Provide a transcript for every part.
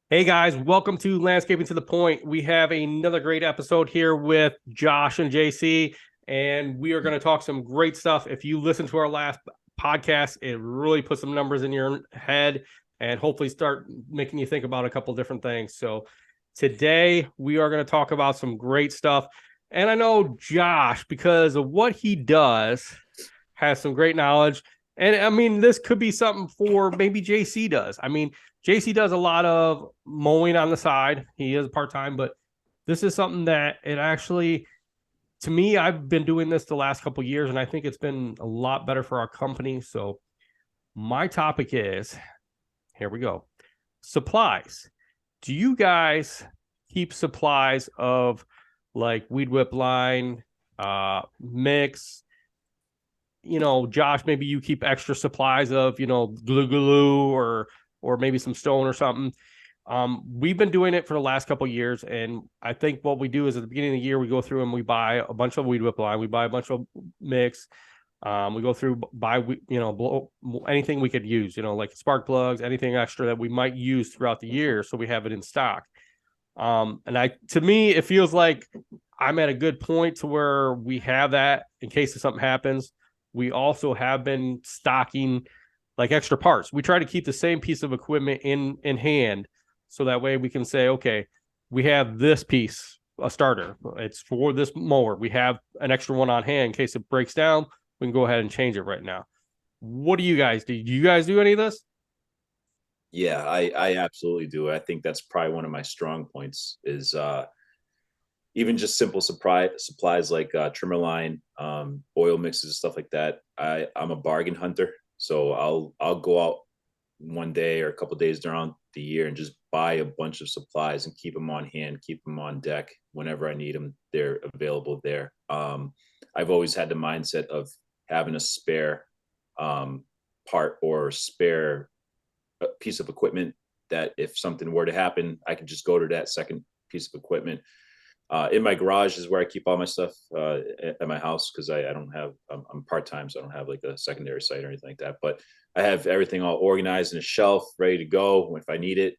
Hey guys, welcome to Landscaping to the Point. We have another great episode here with Josh and JC, and we are going to talk some great stuff. If you listen to our last podcast, it really puts some numbers in your head and hopefully start making you think about a couple different things. So today we are going to talk about some great stuff. And I know Josh, because of what he does, has some great knowledge. And I mean, this could be something for maybe JC does. I mean, JC does a lot of mowing on the side. He is part-time, but this is something that it actually, to me, I've been doing this the last couple of years, and I think it's been a lot better for our company. So my topic is, here we go, supplies. Do you guys keep supplies of like weed whip line, mix? Josh, maybe you keep extra supplies of, glue or maybe some stone or something. We've been doing it for the last couple of years, and I think what we do is at the beginning of the year we go through and we buy a bunch of weed whip line, we buy a bunch of mix. We go through buy anything we could use, like spark plugs, anything extra that we might use throughout the year, so we have it in stock. To me, it feels like I'm at a good point to where we have that in case something happens. We also have been stocking like extra parts. We try to keep the same piece of equipment in hand, so that way we can say, okay, we have this piece, a starter. It's for this mower. We have an extra one on hand in case it breaks down. We can go ahead and change it right now. What do you guys do? Do you guys do any of this? Yeah, I absolutely do. I think that's probably one of my strong points is even just simple supplies like trimmer line, oil mixes, stuff like that. I'm a bargain hunter, so I'll go out one day or a couple days during the year and just buy a bunch of supplies and keep them on hand, keep them on deck whenever I need them. They're available there. I've always had the mindset of having a spare part or spare piece of equipment that if something were to happen, I could just go to that second piece of equipment. In my garage is where I keep all my stuff at my house because I don't have, I'm part-time, so I don't have like a secondary site or anything like that. But I have everything all organized in a shelf, ready to go if I need it.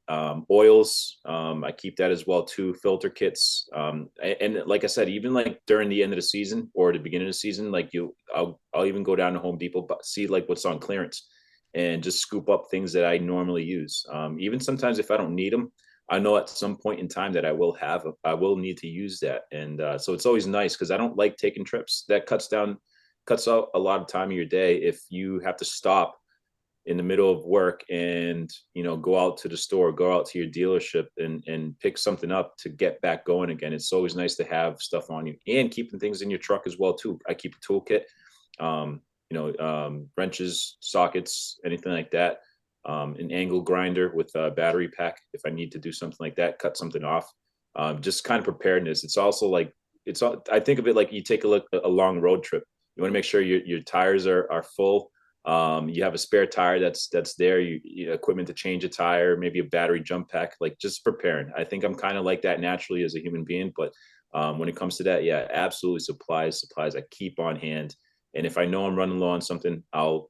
Oils, I keep that as well too. Filter kits, and like I said, even like during the end of the season or the beginning of the season, like I'll even go down to Home Depot, but see like what's on clearance, and just scoop up things that I normally use. Even sometimes if I don't need them, I know at some point in time that I will need to use that. And so it's always nice because I don't like taking trips. That cuts out a lot of time of your day. If you have to stop in the middle of work and, go out to the store, go out to your dealership and pick something up to get back going again. It's always nice to have stuff on you and keeping things in your truck as well too. I keep a toolkit, wrenches, sockets, anything like that. An angle grinder with a battery pack if I need to do something like that, cut something off. Just kind of preparedness. It's also like I think of it like you take a long road trip. You want to make sure your tires are full. You have a spare tire that's there. You equipment to change a tire, maybe a battery jump pack. Like just preparing. I think I'm kind of like that naturally as a human being, but when it comes to that, yeah, absolutely supplies I keep on hand. And if I know I'm running low on something, I'll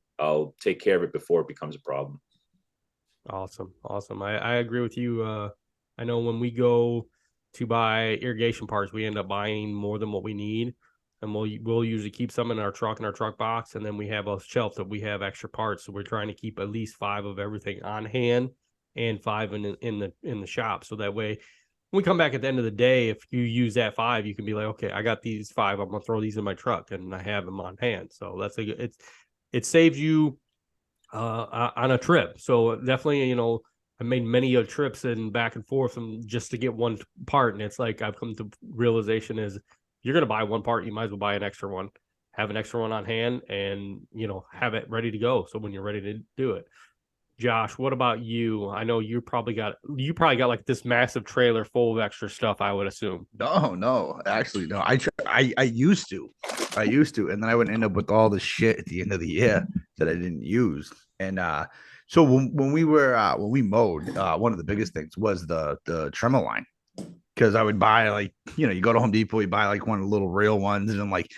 take care of it before it becomes a problem. Awesome. I agree with you. I know when we go to buy irrigation parts, we end up buying more than what we need, and we'll usually keep some in our truck box, and then we have a shelf that we have extra parts. So we're trying to keep at least 5 of everything on hand and 5 in the shop. So that way, when we come back at the end of the day, if you use that 5, you can be like, okay, I got these 5. I'm gonna throw these in my truck, and I have them on hand. So it saves you on a trip. So definitely, I made many of trips and back and forth and just to get one part. And it's like I've come to realization is you're going to buy one part, you might as well buy an extra one, have an extra one on hand, and have it ready to go. So when you're ready to do it. Josh, what about you? I know you probably got like this massive trailer full of extra stuff, I would assume. No, actually, no. I used to, and then I would end up with all the shit at the end of the year that I didn't use. And so when we mowed, one of the biggest things was the trimmer line, because I would buy like you go to Home Depot, you buy like one of the little rail ones, and like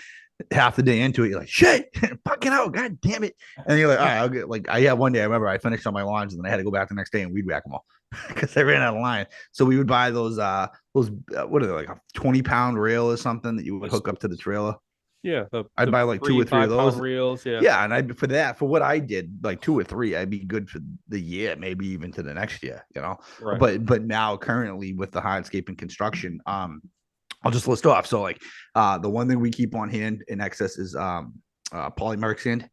half the day into it, you're like, shit, fucking out, god damn it. And you're like, all right, I'll get like I had one day, I remember I finished on my lawns and then I had to go back the next day and weed whack them all because I ran out of line. So we would buy those what are they, like a 20-pound rail or something that you would hook up to the trailer. Yeah, I'd buy like 2 or 3 of those reels. Yeah, yeah, and I for what I did, like 2 or 3, I'd be good for the year, maybe even to the next year, you know. right. But now currently with the hardscape and construction, I'll just list off. So like the one thing we keep on hand in excess is polymeric sand.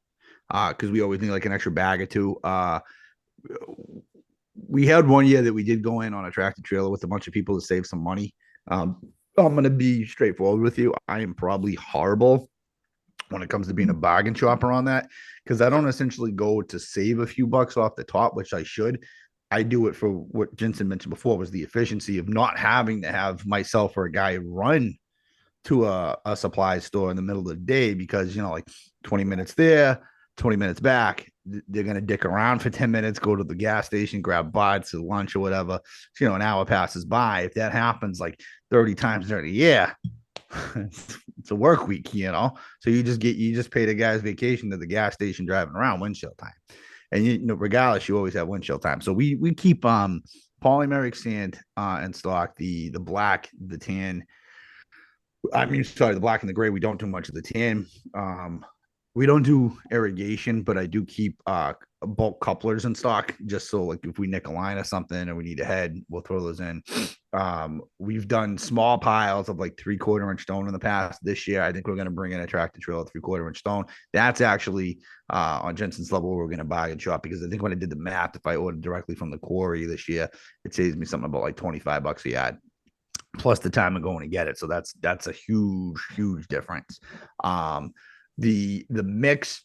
Because we always need like an extra bag or two. We had one year that we did go in on a tractor trailer with a bunch of people to save some money. I'm gonna be straightforward with you. I am probably horrible when it comes to being a bargain shopper on that because I don't essentially go to save a few bucks off the top, which I should. I do it for what Jensen mentioned before was the efficiency of not having to have myself or a guy run to a supply store in the middle of the day because, you know, like 20 minutes there, 20 minutes back, they're going to dick around for 10 minutes, go to the gas station, grab bites or lunch or whatever. So, you know, an hour passes by. If that happens like 30 times during the year, it's a work week, you know. So you just pay the guy's vacation to the gas station driving around windshield time. And you know, regardless, you always have windshield time. So we keep polymeric sand in stock, the black, the tan. I mean, sorry, the black and the gray. We don't do much of the tan. We don't do irrigation, but I do keep bulk couplers in stock just so like if we nick a line or something or we need a head, we'll throw those in. We've done small piles of like 3/4 inch stone in the past. This year, I think we're going to bring in a tractor trailer 3/4 inch stone. That's actually on Jensen's level we're going to buy and shop because I think when I did the math, if I ordered directly from the quarry this year, it saves me something about like $25 a yard plus the time of going to get it. So that's a huge difference. The mix,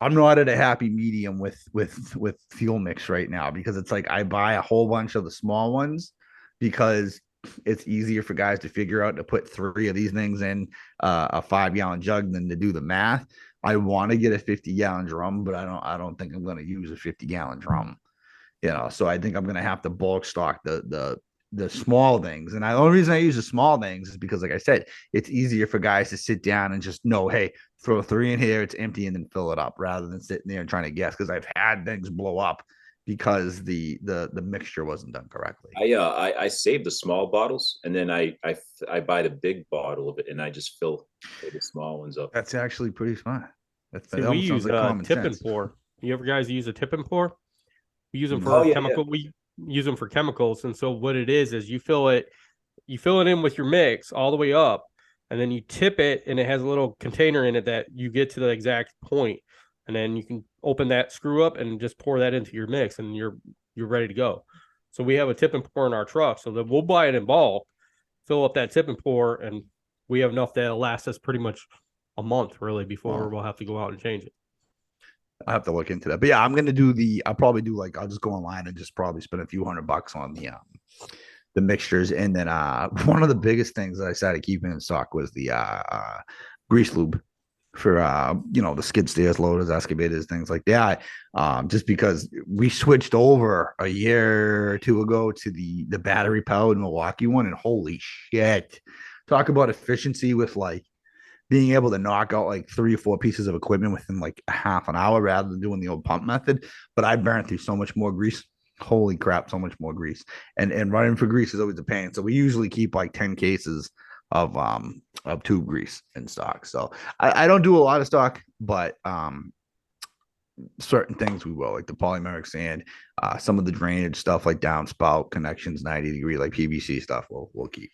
I'm not at a happy medium with fuel mix right now because it's like I buy a whole bunch of the small ones because it's easier for guys to figure out to put 3 of these things in a 5-gallon jug than to do the math. I want to get a 50-gallon drum, but I don't think I'm going to use a 50-gallon drum. You know, so I think I'm going to have to bulk stock the small things. And the only reason I use the small things is because, like I said, it's easier for guys to sit down and just know, hey, throw 3 in here, it's empty, and then fill it up rather than sitting there and trying to guess. Because I've had things blow up because the mixture wasn't done correctly. I save the small bottles and then I buy the big bottle of it and I just fill the small ones up. That's actually pretty smart. See, we use like tip and pour. You ever guys use a tip and pour? We use them for chemical. Yeah. We use them for chemicals, and so what it is you fill it in with your mix all the way up, and then you tip it, and it has a little container in it that you get to the exact point, and then you can open that screw up and just pour that into your mix, and you're ready to go. So we have a tip and pour in our truck, so that we'll buy it in bulk, fill up that tip and pour, and we have enough that'll last us pretty much a month really before we'll have to go out and change it. I'll have to look into that. But yeah, I'll probably do like, I'll just go online and just probably spend a few $100 on the mixtures. And then one of the biggest things that I started keeping in stock was the grease lube for the skid steers, loaders, excavators, things like that. Just because we switched over a year or 2 ago to the battery powered Milwaukee one, and holy shit. Talk about efficiency with like being able to knock out like 3 or 4 pieces of equipment within like a half an hour rather than doing the old pump method. But I burned through so much more grease. Holy crap, so much more grease. And running for grease is always a pain. So we usually keep like 10 cases of tube grease in stock. So I don't do a lot of stock, but certain things we will, like the polymeric sand, some of the drainage stuff like downspout connections, 90-degree, like PVC stuff we'll keep.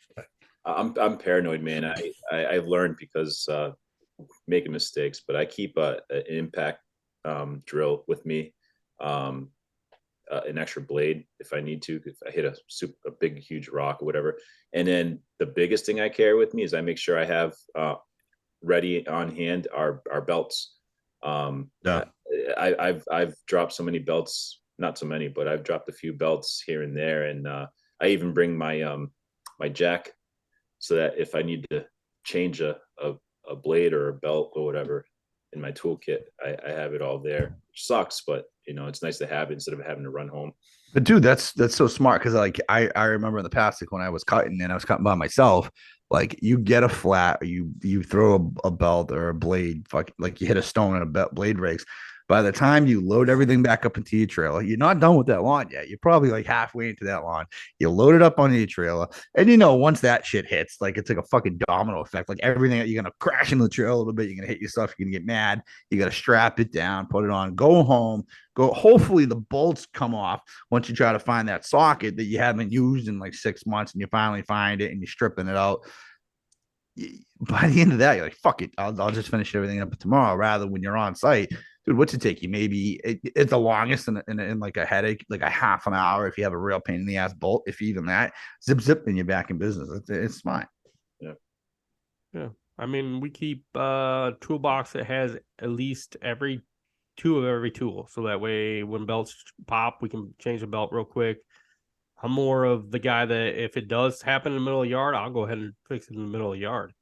I'm paranoid, man. I've learned because making mistakes, but I keep an impact drill with me, an extra blade if I need to, if I hit a big huge rock or whatever. And then the biggest thing I carry with me is I make sure I have ready on hand our belts. I've dropped so many belts, not so many, but I've dropped a few belts here and there, and I even bring my my jack, so that if I need to change a blade or a belt or whatever in my toolkit, I have it all there. Which sucks, but it's nice to have it instead of having to run home. But dude, that's so smart because like I remember in the past, like when I was cutting and I was cutting by myself, Like you get a flat, or you throw a belt or a blade, like you hit a stone and a blade breaks. By the time you load everything back up into your trailer, you're not done with that lawn yet. You're probably like halfway into that lawn. You load it up on your trailer, and once that shit hits, like it's like a fucking domino effect. Like everything that you're gonna crash into the trailer a little bit, you're gonna hit yourself, you're gonna get mad. You gotta strap it down, put it on, go home, go. Hopefully the bolts come off once you try to find that socket that you haven't used in like 6 months, and you finally find it and you're stripping it out. By the end of that, you're like, fuck it, I'll just finish everything up tomorrow. Rather, when you're on site, dude, what's it take you? Maybe it's the longest in like a headache, like a half an hour if you have a real pain in the ass bolt. If even that, zip, and you're back in business. It's fine. Yeah. I mean, we keep a toolbox that has at least every tool. So that way when belts pop, we can change the belt real quick. I'm more of the guy that if it does happen in the middle of the yard, I'll go ahead and fix it in the middle of the yard.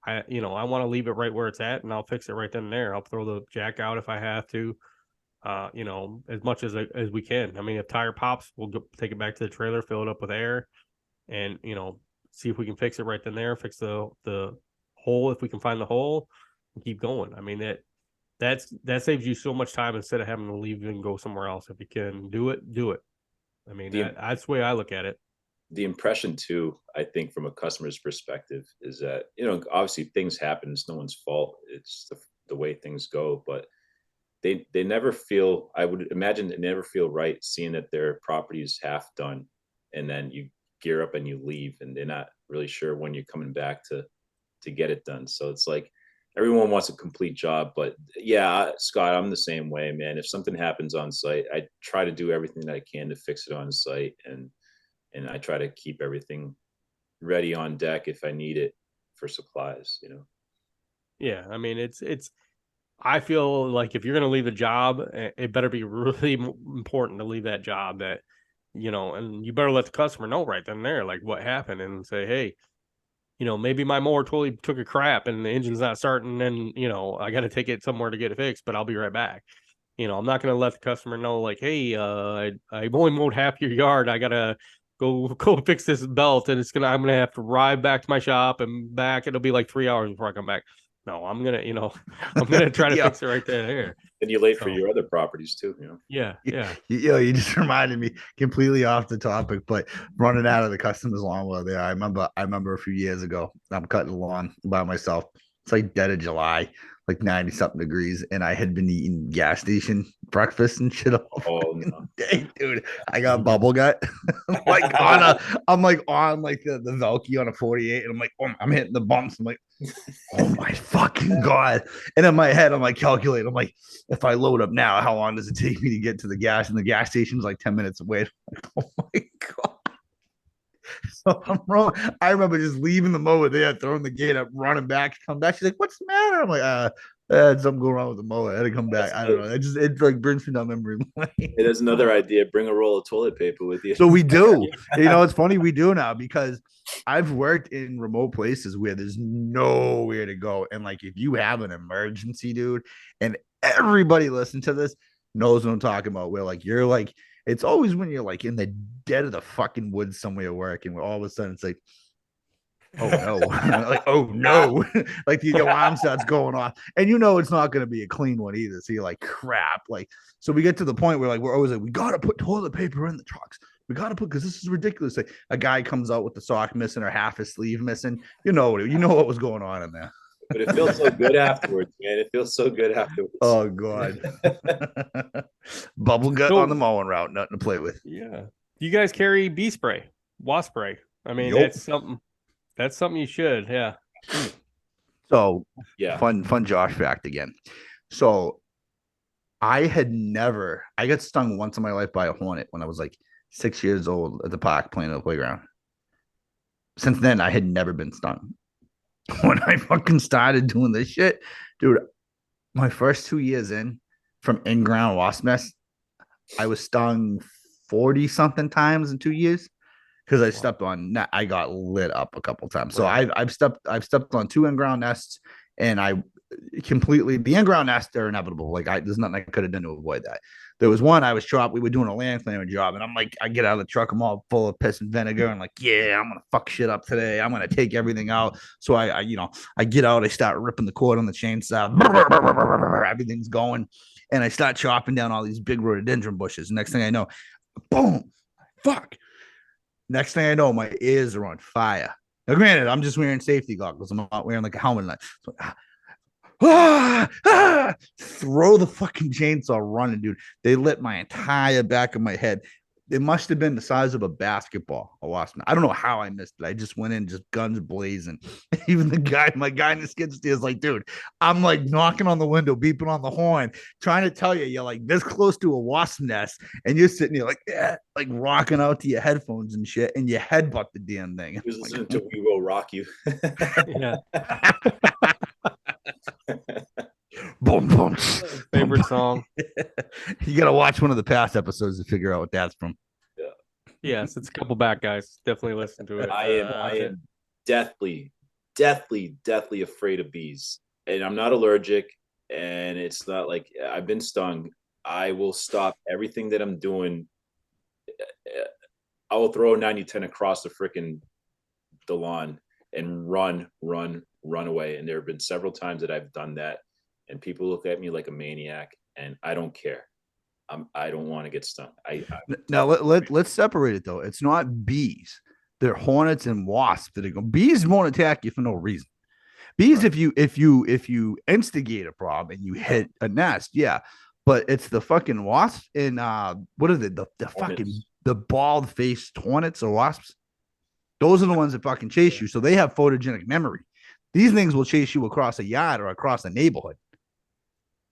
I want to leave it right where it's at, and I'll fix it right then and there. I'll throw the jack out if I have to, as much as we can. I mean, if tire pops, we'll take it back to the trailer, fill it up with air, and see if we can fix it right then and there. Fix the hole if we can find the hole, and keep going. I mean that saves you so much time instead of having to leave and go somewhere else. If you can do it, do it. I mean, that's the way I look at it. The impression too, I think, from a customer's perspective, is that obviously things happen. It's no one's fault. It's the way things go. But they never feel. I would imagine they never feel right seeing that their property is half done, and then you gear up and you leave, and they're not really sure when you're coming back to get it done. So it's like everyone wants a complete job. But yeah, Scott, I'm the same way, man. If something happens on site, I try to do everything that I can to fix it on site, and I try to keep everything ready on deck if I need it for supplies. Yeah, I mean it's I feel like if you're going to leave a job, it better be really important to leave that job and you better let the customer know right then and there, like what happened, and say, hey, maybe my mower totally took a crap and the engine's not starting, and I got to take it somewhere to get it fixed, but I'll be right back. I'm not going to let the customer know like, hey, I've only mowed half your yard. I got to go fix this belt, and I'm going to have to ride back to my shop and back. It'll be like 3 hours before I come back. No, I'm going to, I'm going to try to fix it right there. And you're late for your other properties too, Yeah. You just reminded me, completely off the topic, but running out of the customer's lawnmower there. I remember a few years ago, I'm cutting the lawn by myself. It's like dead of July, like 90 something degrees, and I had been eating gas station breakfast and shit all day, dude. I got bubble gut. I'm like on like the Velky on a 48, and I'm like, oh, I'm hitting the bumps. I'm like, oh my fucking god. And in my head, I'm like calculating. I'm like, if I load up now, how long does it take me to get to the gas? And the gas station's like 10 minutes away. Like, oh my god. So I'm wrong. I remember just leaving the mower there, throwing the gate up, running back, come back. She's like, what's the matter? I'm like, something going wrong with the mower. I had to come back. I don't know. It like brings me down memory lane. It is another idea. Bring a roll of toilet paper with you. So we do. It's funny we do now, because I've worked in remote places where there's nowhere to go. And like if you have an emergency, dude, and everybody listen to this knows what I'm talking about, where like you're like, it's always when you're like in the dead of the fucking woods somewhere working, where all of a sudden it's like, oh no, like, oh no, like the alarm starts going off, and it's not going to be a clean one either. So you're like, crap. Like, so we get to the point where like we're always like, we got to put toilet paper in the trucks. We got to put, because this is ridiculous. Like a guy comes out with the sock missing or half his sleeve missing. You know what was going on in there. But it feels so good afterwards, man. It feels so good afterwards. Oh god. Bubble gut on the mowing route, nothing to play with. Yeah. Do you guys carry bee spray, wasp spray? I mean, Yep. That's something you should. Yeah. So yeah, fun Josh fact again. So I got stung once in my life by a hornet when I was like 6 years old at the park playing on the playground. Since then, I had never been stung. When I fucking started doing this shit, dude, my first 2 years from in-ground wasp nest, I was stung 40 something times in 2 years because I got lit up a couple times. So I've stepped on 2 in-ground nests, and completely the in-ground nests are inevitable. Like there's nothing I could have done to avoid that. There was one I was chopped. We were doing a land clearing job, and I'm like, I get out of the truck, I'm all full of piss and vinegar, and like, yeah, I'm gonna fuck shit up today. I'm gonna take everything out. So I get out, I start ripping the cord on the chainsaw, everything's going, and I start chopping down all these big rhododendron bushes. Next thing I know, boom, fuck. Next thing I know, my ears are on fire. Now, granted, I'm just wearing safety goggles. I'm not wearing like a helmet. So, throw the fucking chainsaw running, dude. They lit my entire back of my head. It must have been the size of a basketball. A wasp. I don't know how I missed it. I just went in, just guns blazing. Even my guy in the skid steer is like, dude, I'm like knocking on the window, beeping on the horn, trying to tell you, you're like this close to a wasp nest, and you're sitting here like rocking out to your headphones and shit, and you headbutt the damn thing. He was listening to "We Will Rock You." Yeah. Boom, boom. Favorite song. You got to watch one of the past episodes to figure out what that's from. Yes, it's a couple back, guys. Definitely listen to it. I am deathly afraid of bees, and I'm not allergic, and it's not like I've been stung. I will stop everything that I'm doing. I will throw a 90-10 across the lawn and run away. And there have been several times that I've done that, and people look at me like a maniac, and I don't care. I don't want to get stung. Now let's separate it though. It's not bees. They're hornets and wasps that are going. Bees won't attack you for no reason. Bees, right. if you instigate a problem and you hit a nest, yeah. But it's the fucking wasps and what are they? The fucking the bald faced hornets or wasps. Those are the ones that fucking chase you. So they have photogenic memory. These things will chase you across a yard or across a neighborhood.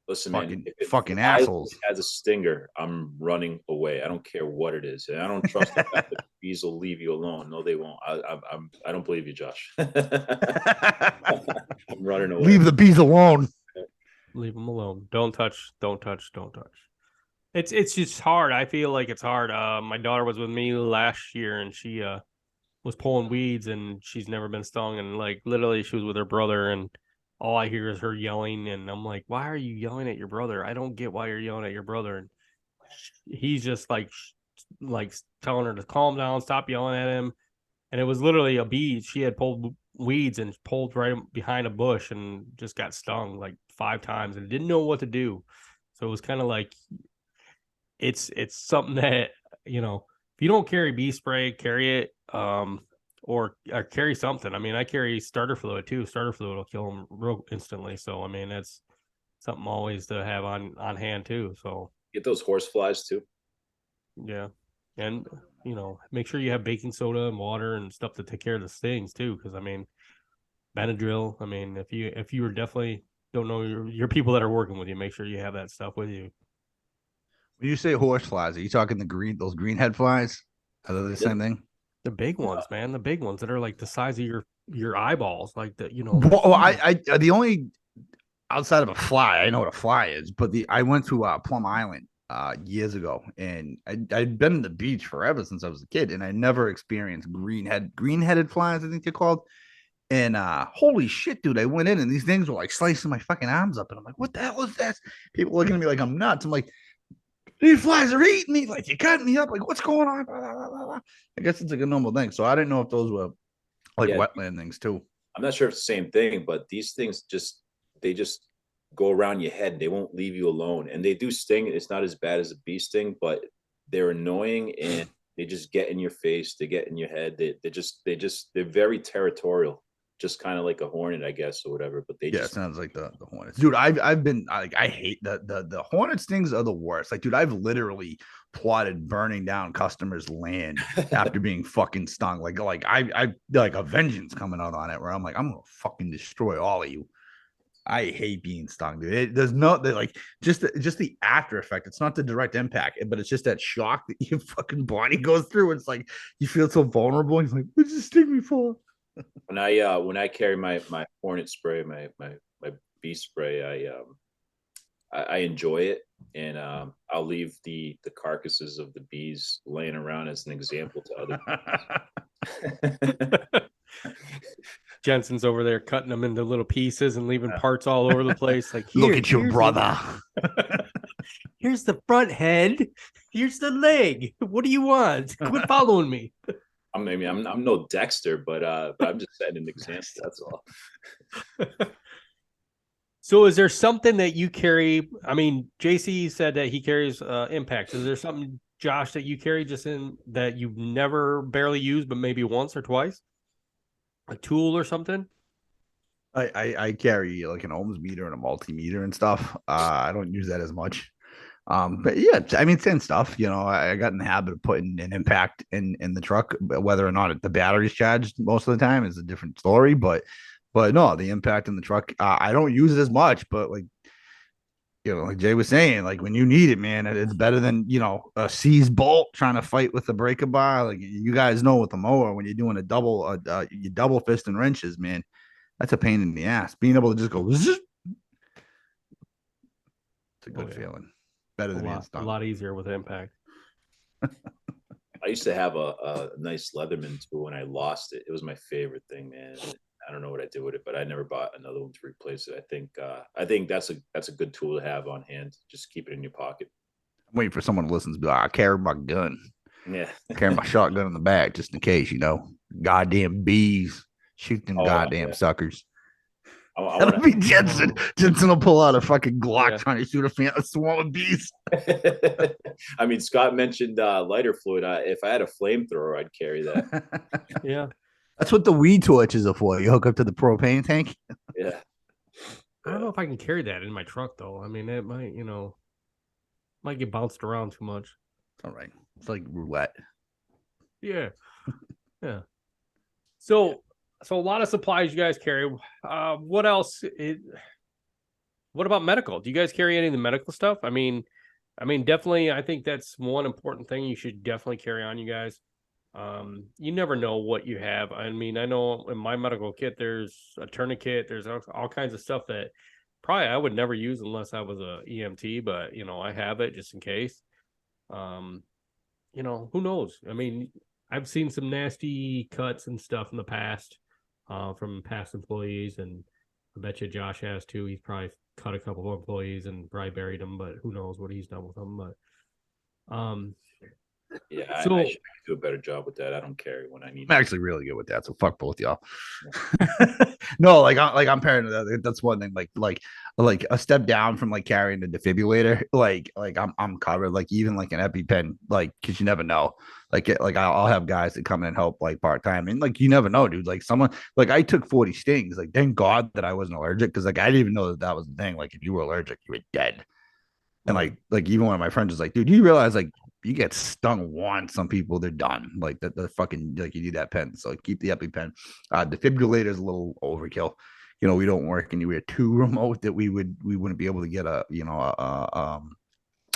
Listen, fucking, man, fucking assholes. As a stinger, I'm running away. I don't care what it is, and I don't trust the fact that bees will leave you alone. No, they won't. I don't believe you, Josh. I'm running away. Leave the bees alone. Leave them alone. Don't touch. It's just hard. I feel like it's hard. My daughter was with me last year, and she was pulling weeds, and she's never been stung. And like literally, she was with her brother, and all I hear is her yelling, and I'm like, why are you yelling at your brother? I don't get why you're yelling at your brother. And he's just like telling her to calm down, stop yelling at him. And it was literally a bee. She had pulled weeds and pulled right behind a bush and just got stung like 5 times and didn't know what to do. So it was kind of like, it's something that, if you don't carry bee spray, carry it, or carry something. I mean, I carry starter fluid too. Starter fluid will kill them real instantly. So, I mean, that's something always to have on hand too. So get those horse flies too. Yeah. And, make sure you have baking soda and water and stuff to take care of the stings too. Cause I mean, Benadryl, I mean, if you are definitely don't know your people that are working with you, make sure you have that stuff with you. When you say horse flies, are you talking those green head flies? Are they the same thing? The big ones, man. The big ones that are like the size of your eyeballs, like the. Well, I the only outside of a fly, I know what a fly is, but I went to Plum Island years ago, and I'd been in the beach forever since I was a kid, and I never experienced green-headed flies, I think they're called. And holy shit, dude, I went in and these things were like slicing my fucking arms up, and I'm like, what the hell is this? People looking at me like I'm nuts. I'm like, these flies are eating me, like you're cutting me up, like what's going on? Blah, blah, blah, blah. I guess it's like a normal thing. So I didn't know if those were like wetland things too. I'm not sure if it's the same thing, but these things just go around your head. They won't leave you alone, and they do sting. It's not as bad as a bee sting, but they're annoying, and they just get in your face. They get in your head. They're very territorial. Just kind of like a hornet, I guess, or whatever. But it sounds like the hornets, dude. I've been like, I hate the hornet stings are the worst. Like, dude, I've literally plotted burning down customers' land after being fucking stung. Like I like a vengeance coming out on it, where I'm like, I'm gonna fucking destroy all of you. I hate being stung, dude. There's like just the after effect. It's not the direct impact, but it's just that shock that your fucking body goes through. It's like you feel so vulnerable. And you're like, what did you sting me for? When I carry my hornet spray, my bee spray, I enjoy it, and I'll leave the carcasses of the bees laying around as an example to other Jensen's over there cutting them into little pieces and leaving parts all over the place. Like, Look at your brother. Here's the front head. Here's the leg. What do you want? Quit following me. I'm no Dexter, but I'm just setting an example. That's all. So is there something that you carry? I mean, JC said that he carries impacts. Is there something, Josh, that you carry just in that you've never barely used, but maybe once or twice? A tool or something? I carry like an ohms meter and a multimeter and stuff. I don't use that as much. But yeah, I mean, same stuff. You know, I got in the habit of putting an impact in the truck, but whether or not the battery's charged most of the time is a different story. But no, the impact in the truck, I don't use it as much. But like, you know, like Jay was saying, like when you need it, man, it's better than, you know, a seized bolt trying to fight with the breaker bar. Like you guys know with the mower, when you're doing you double fist and wrenches, man, that's a pain in the ass. Being able to just go, it's a good feeling. Better than a lot easier with impact. I used to have a nice Leatherman tool and I lost it. It was my favorite thing, man. I don't know what I did with it, but I never bought another one to replace it. I think that's a good tool to have on hand. Just keep it in your pocket. I'm waiting for someone to listen to be like, I carry my gun. Yeah. I carry my shotgun in the back just in case, you know. Goddamn bees. Shoot them goddamn suckers. That'll be Jensen. Jensen will pull out a fucking Glock trying to shoot a swarm of bees. I mean, Scott mentioned lighter fluid. If I had a flamethrower, I'd carry that. Yeah. That's what the weed torches are for. You hook up to the propane tank. Yeah. I don't know if I can carry that in my truck, though. I mean, it might, might get bounced around too much. All right. It's like roulette. Yeah. Yeah. So a lot of supplies you guys carry. What else? What about medical? Do you guys carry any of the medical stuff? I mean, definitely. I think that's one important thing you should definitely carry on, you guys. You never know what you have. I mean, I know in my medical kit, there's a tourniquet. There's all kinds of stuff that probably I would never use unless I was a EMT. But I have it just in case. Who knows? I mean, I've seen some nasty cuts and stuff in the past. From past employees, and I bet you Josh has too. He's probably cut a couple of employees and probably buried them, but who knows what he's done with them. But yeah, so I should do a better job with that. I don't carry when I need. I'm actually really good with that, so fuck both y'all. No, I'm pairing that. That's one thing. Like a step down from like carrying the defibrillator. Like I'm covered. Like even like an EpiPen. Like because you never know. Like I'll have guys that come in and help like part time, and like you never know, dude. Like someone like I took 40 stings. Like thank God that I wasn't allergic because like I didn't even know that was the thing. Like if you were allergic, you were dead. And like even one of my friends was like, dude, you realize like you get stung once, some people they're done. Like the fucking like you need that pen. So keep the EpiPen. Defibrillator is a little overkill. We don't work anywhere too remote that we wouldn't be able to get a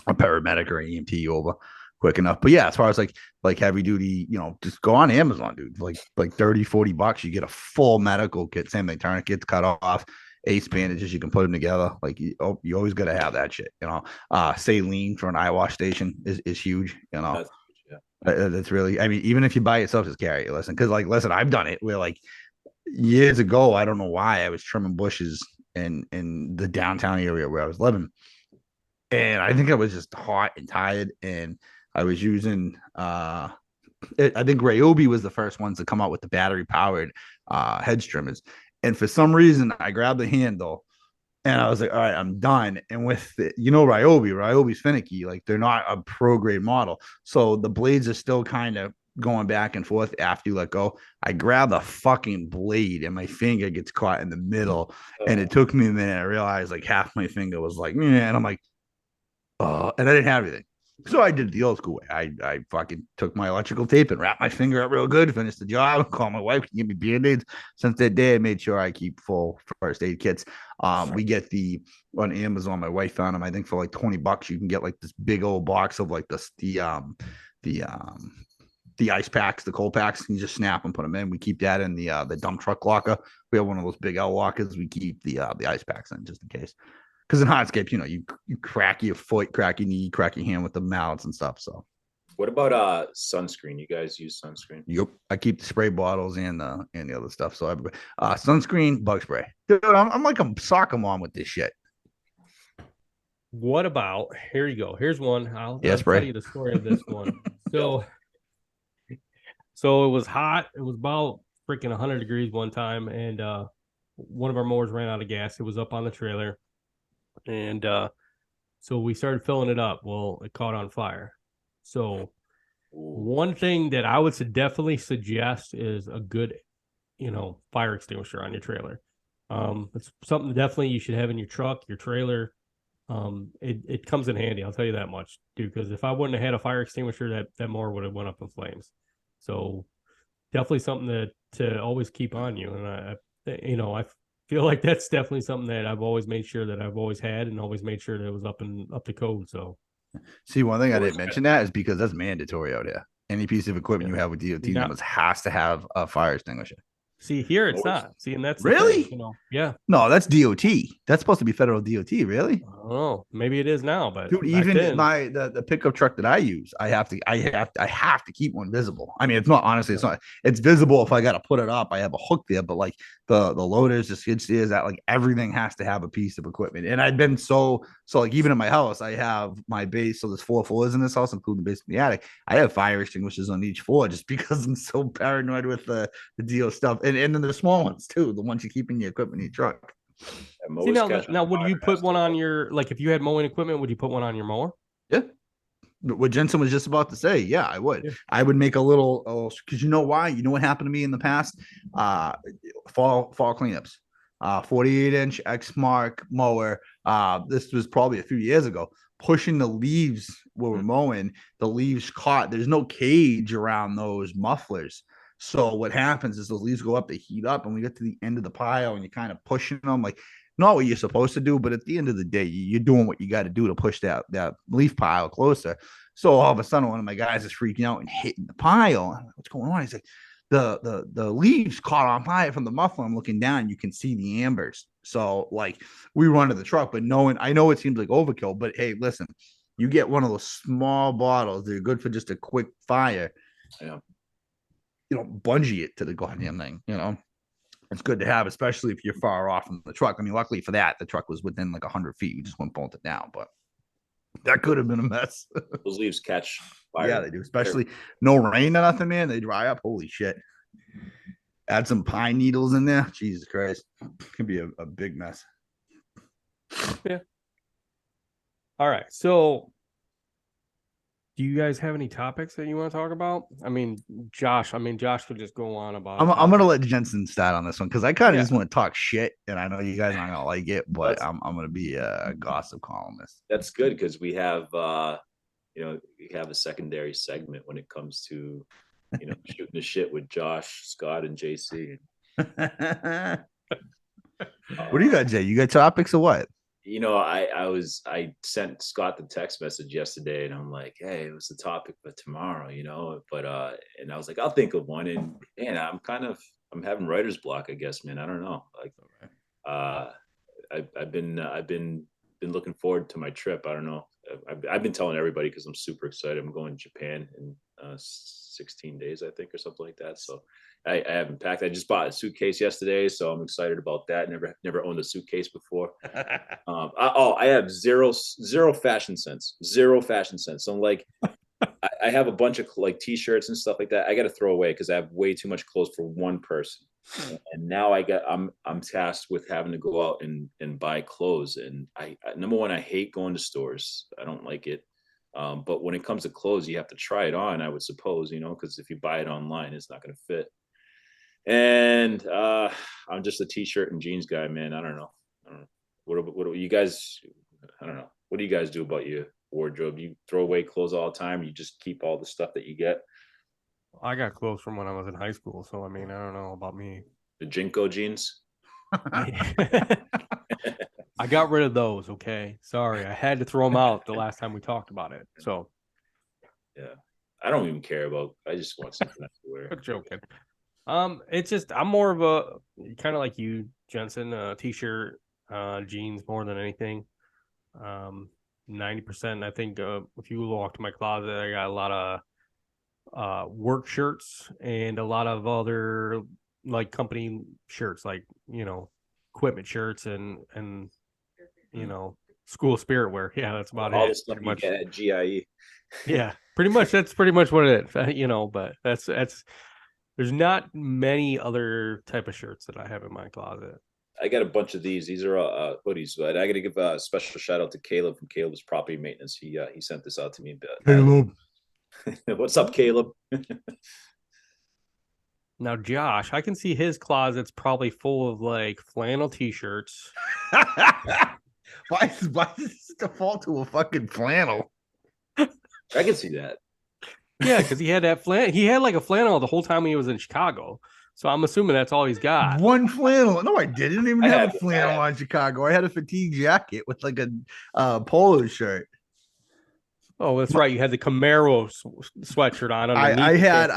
paramedic or an EMT over quick enough. But yeah, as far as like heavy duty, just go on Amazon, dude. Like $30-$40, you get a full medical kit. Same thing, tourniquets, cut off, ace bandages, you can put them together. Like you always got to have that shit. Saline for an eye wash station is huge. That's really. I mean, even if you buy yourself, just carry it. Listen, I've done it where like years ago, I don't know why I was trimming bushes in the downtown area where I was living, and I think I was just hot and tired, and I was using I think Ryobi was the first ones to come out with the battery powered hedge trimmers. And for some reason, I grabbed the handle and I was like, all right, I'm done. And with Ryobi's finicky. Like they're not a pro grade model. So the blades are still kind of going back and forth after you let go. I grab the fucking blade and my finger gets caught in the middle. And it took me a minute. I realized like half my finger was like, yeah. And I'm like, oh, and I didn't have anything. So I did it the old school way. I fucking took my electrical tape and wrapped my finger up real good, finished the job, called my wife, give me Band-Aids. Since that day, I made sure I keep full first aid kits. We get on Amazon, my wife found them, I think for like $20, you can get like this big old box of like the ice packs, the cold packs. You just snap and put them in. We keep that in the dump truck locker. We have one of those big L lockers. We keep the ice packs in just in case. Because in hardscape, you crack your foot, crack your knee, crack your hand with the mallets and stuff. So What about sunscreen? You guys use sunscreen? Yep. I keep the spray bottles and the other stuff. So sunscreen, bug spray. Dude, I'm like a soccer mom with this shit. What about, here you go. Here's one. I'll tell spray. you the story of this one. So it was hot. It was about freaking 100 degrees one time, and one of our mowers ran out of gas. It was up on the trailer, and so we started filling it up. Well, it caught on fire. So one thing that I would definitely suggest is a good, fire extinguisher on your trailer. It's something definitely you should have in your truck, your trailer. It comes in handy. I'll tell you that much, dude. Because if I wouldn't have had a fire extinguisher, that mower would have went up in flames. So definitely something to always keep on you. And I feel like that's definitely something that I've always made sure that I've always had and always made sure that it was up to code. So see, one thing I didn't mention that is because that's mandatory out here. Any piece of equipment you have with DOT numbers has to have a fire extinguisher. See, here it's not. See, and that's really, yeah. No, that's DOT. That's supposed to be federal DOT. Really? I don't know. Maybe it is now, but dude, even then, the pickup truck that I use, I have to keep one visible. I mean, it's not honestly, it's visible if I got to put it up. I have a hook there, but like the loaders, the skid steers, that like everything has to have a piece of equipment. And I've been so like even in my house, I have my base. So there's 4 floors in this house, including the basement, the attic. I have fire extinguishers on each floor just because I'm so paranoid with the deal stuff, and then the small ones too, the ones you keep in your equipment in your truck. See, now would you put one on your, like if you had mowing equipment, would you put one on your mower? Yeah. What Jensen was just about to say, yeah, I would. Yeah. I would make a little, because you know why? You know what happened to me in the past? Fall cleanups. 48-inch Exmark mower. This was probably a few years ago. Pushing the leaves where we're mowing, the leaves caught. There's no cage around those mufflers. So what happens is those leaves go up, they heat up, and we get to the end of the pile, and you're kind of pushing them, like not what you're supposed to do, but at the end of the day, you're doing what you got to do to push that leaf pile closer. So all of a sudden, one of my guys is freaking out and hitting the pile. I'm like, what's going on? He's like, the leaves caught on fire from the muffler. I'm looking down, you can see the ambers. So like we run to the truck, but I know it seems like overkill, but hey, listen, you get one of those small bottles, they're good for just a quick fire. Yeah. Bungee it to the goddamn thing, It's good to have, especially if you're far off from the truck. I mean, luckily for that, the truck was within like 100 feet. We just went bolt it down, but that could have been a mess. Those leaves catch fire. Yeah, they do. Especially no rain or nothing, man. They dry up. Holy shit. Add some pine needles in there. Jesus Christ. It can be a big mess. Yeah. All right. So do you guys have any topics that you want to talk about? I mean, Josh could just go on about I'm going to let Jensen start on this one because I kind of just want to talk shit, and I know you guys aren't going to like it, but I'm going to be a gossip columnist. That's good because we have, we have a secondary segment when it comes to, shooting the shit with Josh, Scott, and JC. What do you got, Jay? You got topics or what? I sent Scott the text message yesterday, and I'm like, hey, what's the topic for tomorrow? But and I was like, I'll think of one, and man, I'm having writer's block, I guess, man. I don't know. Like, I've been looking forward to my trip. I don't know. I've been telling everybody because I'm super excited. I'm going to Japan in 16 days, I think, or something like that. So I haven't packed. I just bought a suitcase yesterday, so I'm excited about that. Never owned a suitcase before. I have zero fashion sense. Zero fashion sense. So I'm like, I have a bunch of like t-shirts and stuff like that. I got to throw away because I have way too much clothes for one person. And now I'm tasked with having to go out and buy clothes. And I number one, I hate going to stores. I don't like it. But when it comes to clothes, you have to try it on, I would suppose, because if you buy it online, it's not going to fit. And I'm just a t-shirt and jeans guy, man. I don't know. What do you guys? I don't know. What do you guys do about your wardrobe? You throw away clothes all the time? You just keep all the stuff that you get? I got clothes from when I was in high school, so I mean, I don't know about me. The Jinko jeans. I got rid of those. Okay, sorry, I had to throw them out the last time we talked about it. So, yeah, I don't even care about. I just want something to wear. I'm joking. It's just I'm more of a kind of like you, Jensen. T-shirt, jeans more than anything. 90%. I think if you walk to my closet, I got a lot of work shirts and a lot of other like company shirts, like equipment shirts and school spirit wear. Yeah, that's about All the it. stuff Pretty you much. get at GIE. Yeah, pretty much. That's pretty much what it is. But that's. There's not many other type of shirts that I have in my closet. I got a bunch of these. These are hoodies, but I got to give a special shout out to Caleb from Caleb's Property Maintenance. He sent this out to me. Caleb. What's up, Caleb? Now, Josh, I can see his closet's probably full of like flannel t-shirts. why is this default to a fucking flannel? I can see that. Yeah, because he had that he had like a flannel the whole time he was in Chicago. So I'm assuming that's all he's got. One flannel. No, I didn't even I have had- a flannel on Chicago. I had a fatigue jacket with like a polo shirt. Oh, that's right. You had the Camaro sweatshirt on underneath. I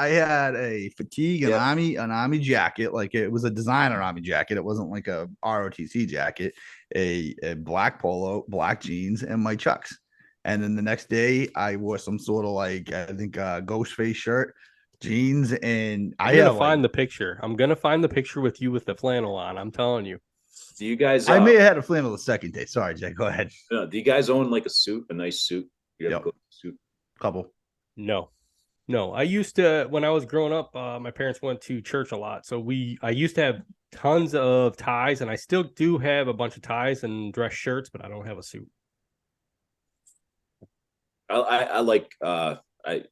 had it. a fatigue and army jacket. Like it was a designer army jacket. It wasn't like a ROTC jacket. A black polo, black jeans, and my chucks. And then the next day, I wore some sort of like I think ghost face shirt, jeans, and I'm gonna find the picture. I'm gonna find the picture with you with the flannel on. I'm telling you. Do you guys? I may have had a flannel the second day. Sorry, Jay. Go ahead. Do you guys own like a suit, a nice suit? You have Yep. a suit. Couple. No. I used to when I was growing up. My parents went to church a lot, so I used to have tons of ties, and I still do have a bunch of ties and dress shirts, but I don't have a suit. I like I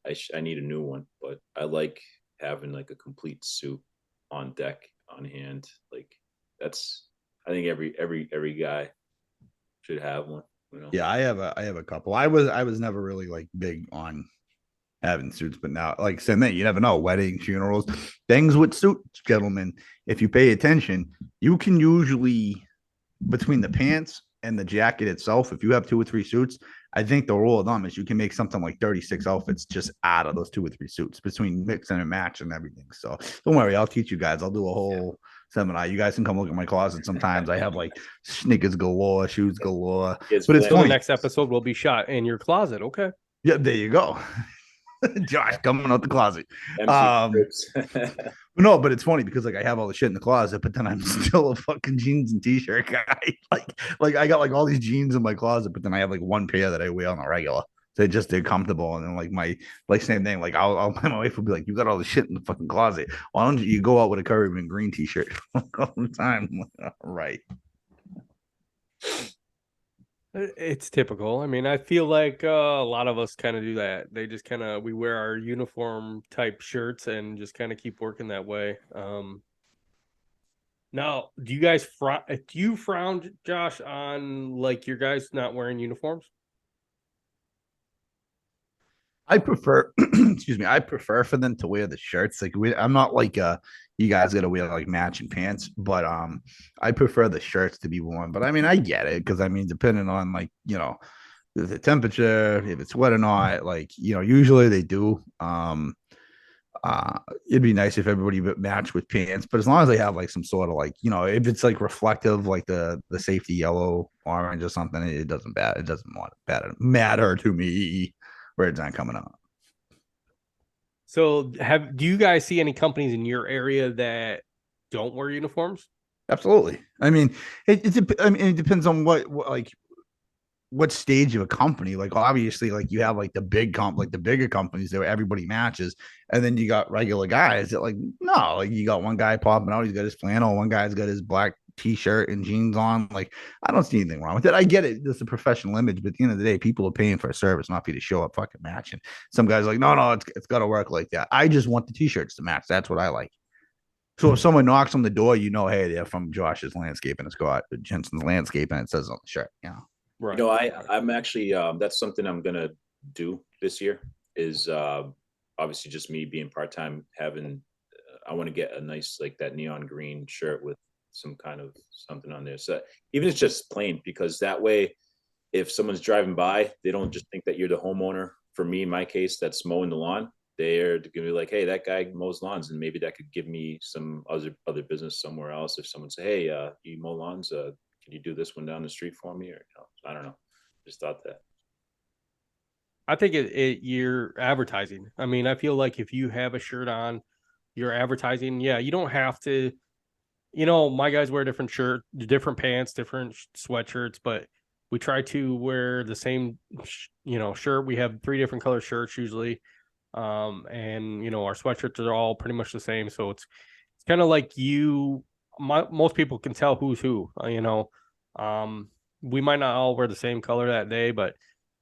need a new one, but I like having like a complete suit on deck on hand. Like that's I think every guy should have one. Yeah, I have a couple. I was never really like big on having suits, but now like same thing. You never know. Weddings, funerals, things with suits, gentlemen. If you pay attention, you can usually between the pants and the jacket itself, if you have 2 or 3 suits, I think the rule of thumb is you can make something like 36 outfits just out of those 2 or 3 suits between mix and match and everything. So don't worry, I'll teach you guys. I'll do a whole seminar. You guys can come look at my closet sometimes. I have like sneakers galore, shoes galore. But it's So the funny. next episode will be shot in your closet. Okay. Yeah, there you go. Josh coming out the closet. MC No, but it's funny because like I have all the shit in the closet, but then I'm still a fucking jeans and t-shirt guy. like I got like all these jeans in my closet, but then I have like one pair that I wear on a regular. So they're comfortable. And then like my same thing. Like my wife will be like, you got all the shit in the fucking closet. Why don't you go out with a Curryman green t-shirt all the time? Like, all right. It's typical. I mean, I feel like a lot of us kind of do that. They just we wear our uniform type shirts and just kind of keep working that way. Now, do you frown, Josh, on like your guys not wearing uniforms? I prefer, excuse me, I prefer for them to wear the shirts. Like I'm not like you guys got to wear like matching pants, but I prefer the shirts to be worn. But I mean, I get it because I mean, depending on like the temperature, if it's wet or not, like usually they do. It'd be nice if everybody matched with pants, but as long as they have like some sort of like if it's like reflective, like the safety yellow, orange, or something, it doesn't matter to me. Words aren't coming out. So do you guys see any companies in your area that don't wear uniforms? Absolutely. I mean, it depends on what stage of a company. Like obviously, like you have like the bigger companies that everybody matches, and then you got regular guys that like no, like you got one guy popping out, he's got his flannel, one guy's got his black t-shirt and jeans on. Like I don't see anything wrong with it. I get it. It's a professional image, but at the end of the day, people are paying for a service, not for you to show up fucking matching. Some guys are like, no, it's got to work like that. I just want the t-shirts to match. That's what I like. So if someone knocks on the door, hey, they're from Josh's Landscaping. It's got Jensen's Landscaping. It says on the shirt. Right. I'm actually that's something I'm gonna do this year. Is obviously just me being part time. I want to get a nice like that neon green shirt with some kind of something on there. So even if it's just plain, because that way, if someone's driving by, they don't just think that you're the homeowner. For me, in my case, that's mowing the lawn. They're gonna be like, hey, that guy mows lawns, and maybe that could give me some other business somewhere else. If someone say, hey, you mow lawns, can you do this one down the street for me? Or I don't know. Just thought that. I think you're advertising. I mean, I feel like if you have a shirt on, you're advertising. Yeah, you don't have to. My guys wear different different pants, different sweatshirts, but we try to wear the same, shirt. We have 3 different color shirts usually, and our sweatshirts are all pretty much the same. So it's kind of like most people can tell who's who. We might not all wear the same color that day, but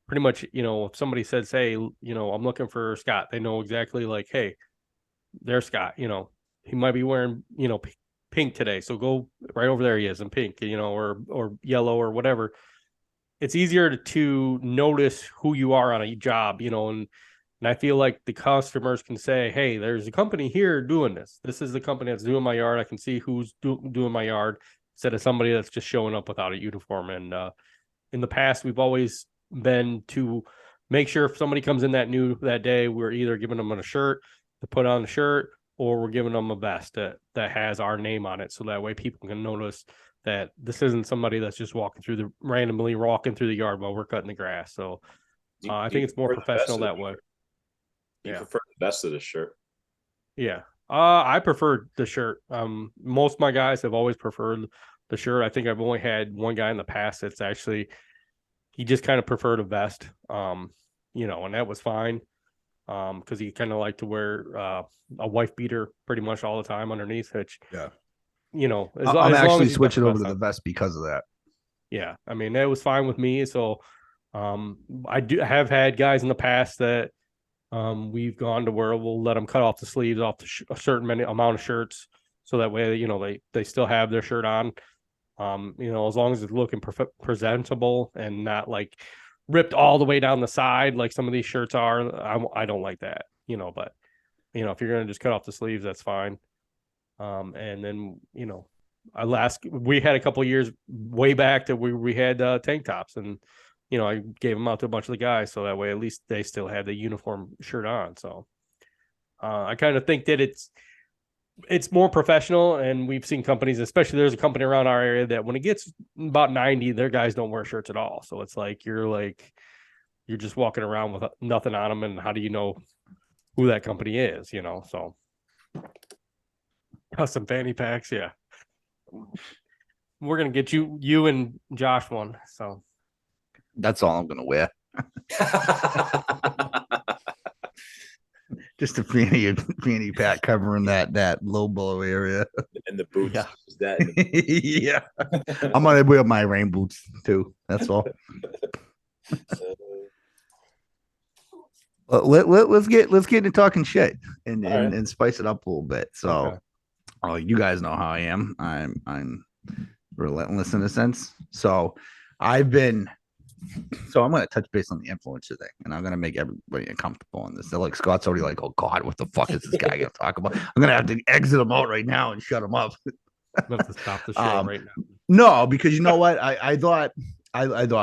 pretty much, if somebody says, hey, I'm looking for Scott, they know exactly like, hey, there's Scott. He might be wearing, pink today, so go right over there. He is in pink, or yellow or whatever. It's easier to notice who you are on a job, and I feel like the customers can say, hey, there's a company here doing this. This is the company that's doing my yard. I can see who's doing my yard instead of somebody that's just showing up without a uniform. And in the past, we've always been to make sure if somebody comes in that day, we're either giving them a shirt to put on the shirt, or we're giving them a vest that has our name on it. So that way people can notice that this isn't somebody that's just randomly walking through the yard while we're cutting the grass. So I think it's more professional that way. You prefer the vest of the shirt? Yeah. I prefer the shirt. Most of my guys have always preferred the shirt. I think I've only had one guy in the past that's actually, he just kind of preferred a vest. And that was fine. Because he kind of liked to wear a wife beater pretty much all the time underneath, which, Yeah. I'm actually switching over to the vest because of that. Yeah. I mean, that was fine with me. So I have had guys in the past that we've gone to where we'll let them cut off the sleeves off a certain amount of shirts. So that way, they still have their shirt on. As long as it's looking presentable and not like ripped all the way down the side like some of these shirts are. I don't like that, but if you're gonna just cut off the sleeves, that's fine. And then we had a couple of years way back that we had tank tops, and I gave them out to a bunch of the guys so that way at least they still had the uniform shirt on. So I kind of think that it's more professional, and we've seen companies, especially there's a company around our area that when it gets about 90, their guys don't wear shirts at all. So it's like you're just walking around with nothing on them, and how do you know who that company is? So custom fanny packs, yeah. We're gonna get you and Josh one. So that's all I'm gonna wear. Just a fanny pack covering that low blow area and the boots. Yeah, yeah. I'm gonna wear my rain boots too. That's all. Let's get into talking shit and spice it up a little bit. So, okay. You guys know how I am. I'm relentless in a sense. So, I'm going to touch base on the influencer thing, and I'm going to make everybody uncomfortable on this. They're like, Scott's already like, oh God, what the fuck is this guy going to talk about? I'm going to have to exit him out right now and shut him up. You have to stop the show right now. No, because you know what? I thought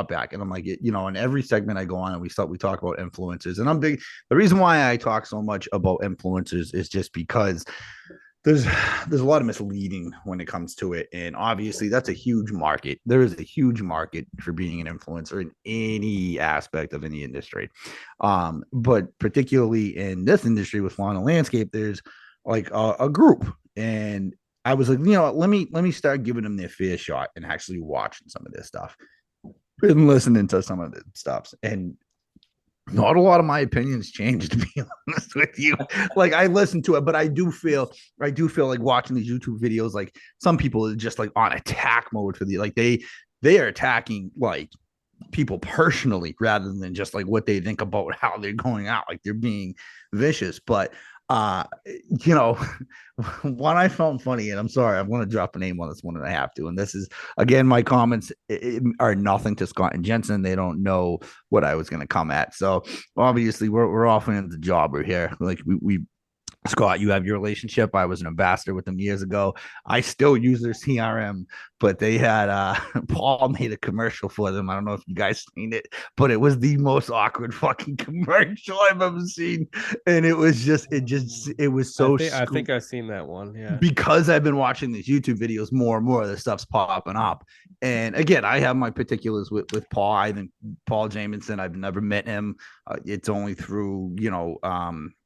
back, and I'm like, in every segment I go on and we talk about influencers, and I'm big. The reason why I talk so much about influencers is just because there's a lot of misleading when it comes to it. And obviously that's a huge market. There is a huge market for being an influencer in any aspect of any industry. But particularly in this industry with lawn and landscape, there's like a group. And I was like, let me start giving them their fair shot and actually watching some of this stuff and listening to some of the stuff. And not a lot of my opinions changed, to be honest with you. Like, I listen to it, but I do feel like watching these YouTube videos, like some people are just like on attack mode for they are attacking like people personally rather than just like what they think about how they're going out. Like, they're being vicious. But one I found funny, and I'm sorry, I'm going to drop a name on this one, and I have to. And this is, again, my comments are nothing to Scott and Jensen. They don't know what I was going to come at. So obviously, we're offering the jobber here. Like we Scott, you have your relationship. I was an ambassador with them years ago. I still use their CRM, but they had Paul made a commercial for them. I don't know if you guys seen it, but it was the most awkward fucking commercial I've ever seen. And it was so I think I've seen that one. Yeah. because I've been watching these YouTube videos more and more, the stuff's popping up. And again, I have my particulars with Paul. I think Paul Jamison, I've never met him. It's only through,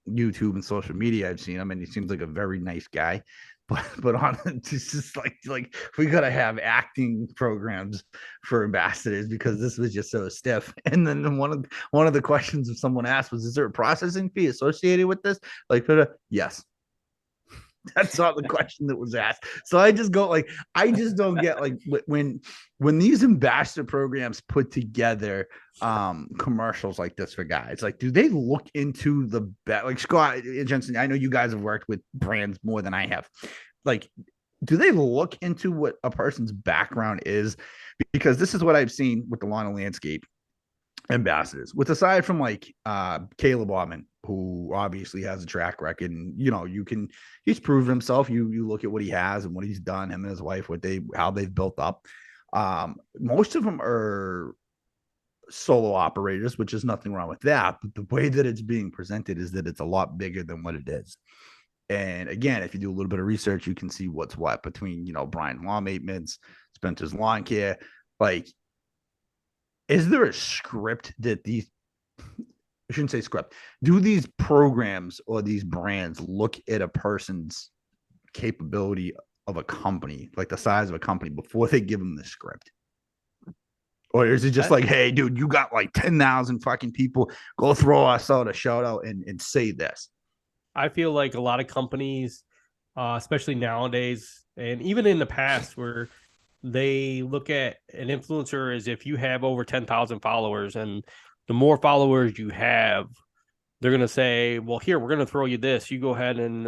YouTube and social media I've seen him, and he seems like a very nice guy. But on it's just like we gotta have acting programs for ambassadors because this was just so stiff. And then one of the questions that someone asked was, "Is there a processing fee associated with this?" Like, yes. That's not the question that was asked. So I just go like, I just don't get like when these ambassador programs put together commercials like this for guys, like, do they look into the like Scott Jensen? I know you guys have worked with brands more than I have. Like, do they look into what a person's background is? Because this is what I've seen with the lawn and landscape ambassadors, with aside from like Caleb Aubin, who obviously has a track record, and he's proven himself. You look at what he has and what he's done, him and his wife, how they've built up. Most of them are solo operators, which is nothing wrong with that. But the way that it's being presented is that it's a lot bigger than what it is. And again, if you do a little bit of research, you can see what's what between Brian Lawn Maintenance, Spencer's Lawn Care. Like, is there a script that I shouldn't say script. Do these programs or these brands look at a person's capability of a company, like the size of a company, before they give them the script? Or is it just like, hey, dude, you got like 10,000 fucking people, go throw us out a shout out and say this? I feel like a lot of companies, especially nowadays, and even in the past, where they look at an influencer as if you have over 10,000 followers, and the more followers you have, they're going to say, well, here, we're going to throw you this. You go ahead and,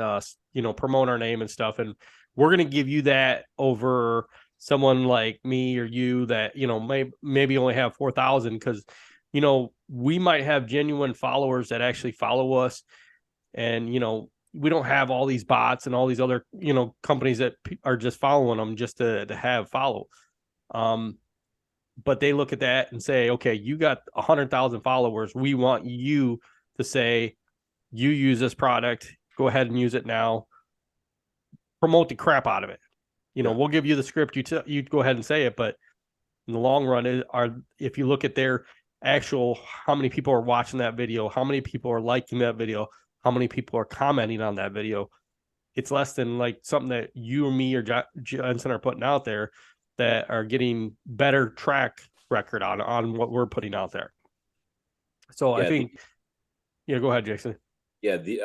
promote our name and stuff. And we're going to give you that over someone like me or you that, maybe only have 4,000, because, we might have genuine followers that actually follow us. And, we don't have all these bots and all these other, companies that are just following them just to have follow. But they look at that and say, okay, you got 100,000 followers. We want you to say, you use this product, go ahead and use it now. Promote the crap out of it. We'll give you the script. You go ahead and say it. But in the long run, if you look at their actual, how many people are watching that video, how many people are liking that video, how many people are commenting on that video, it's less than like something that you or me or Jensen are putting out there that are getting better track record on what we're putting out there. So I think, go ahead, Jason. Yeah, the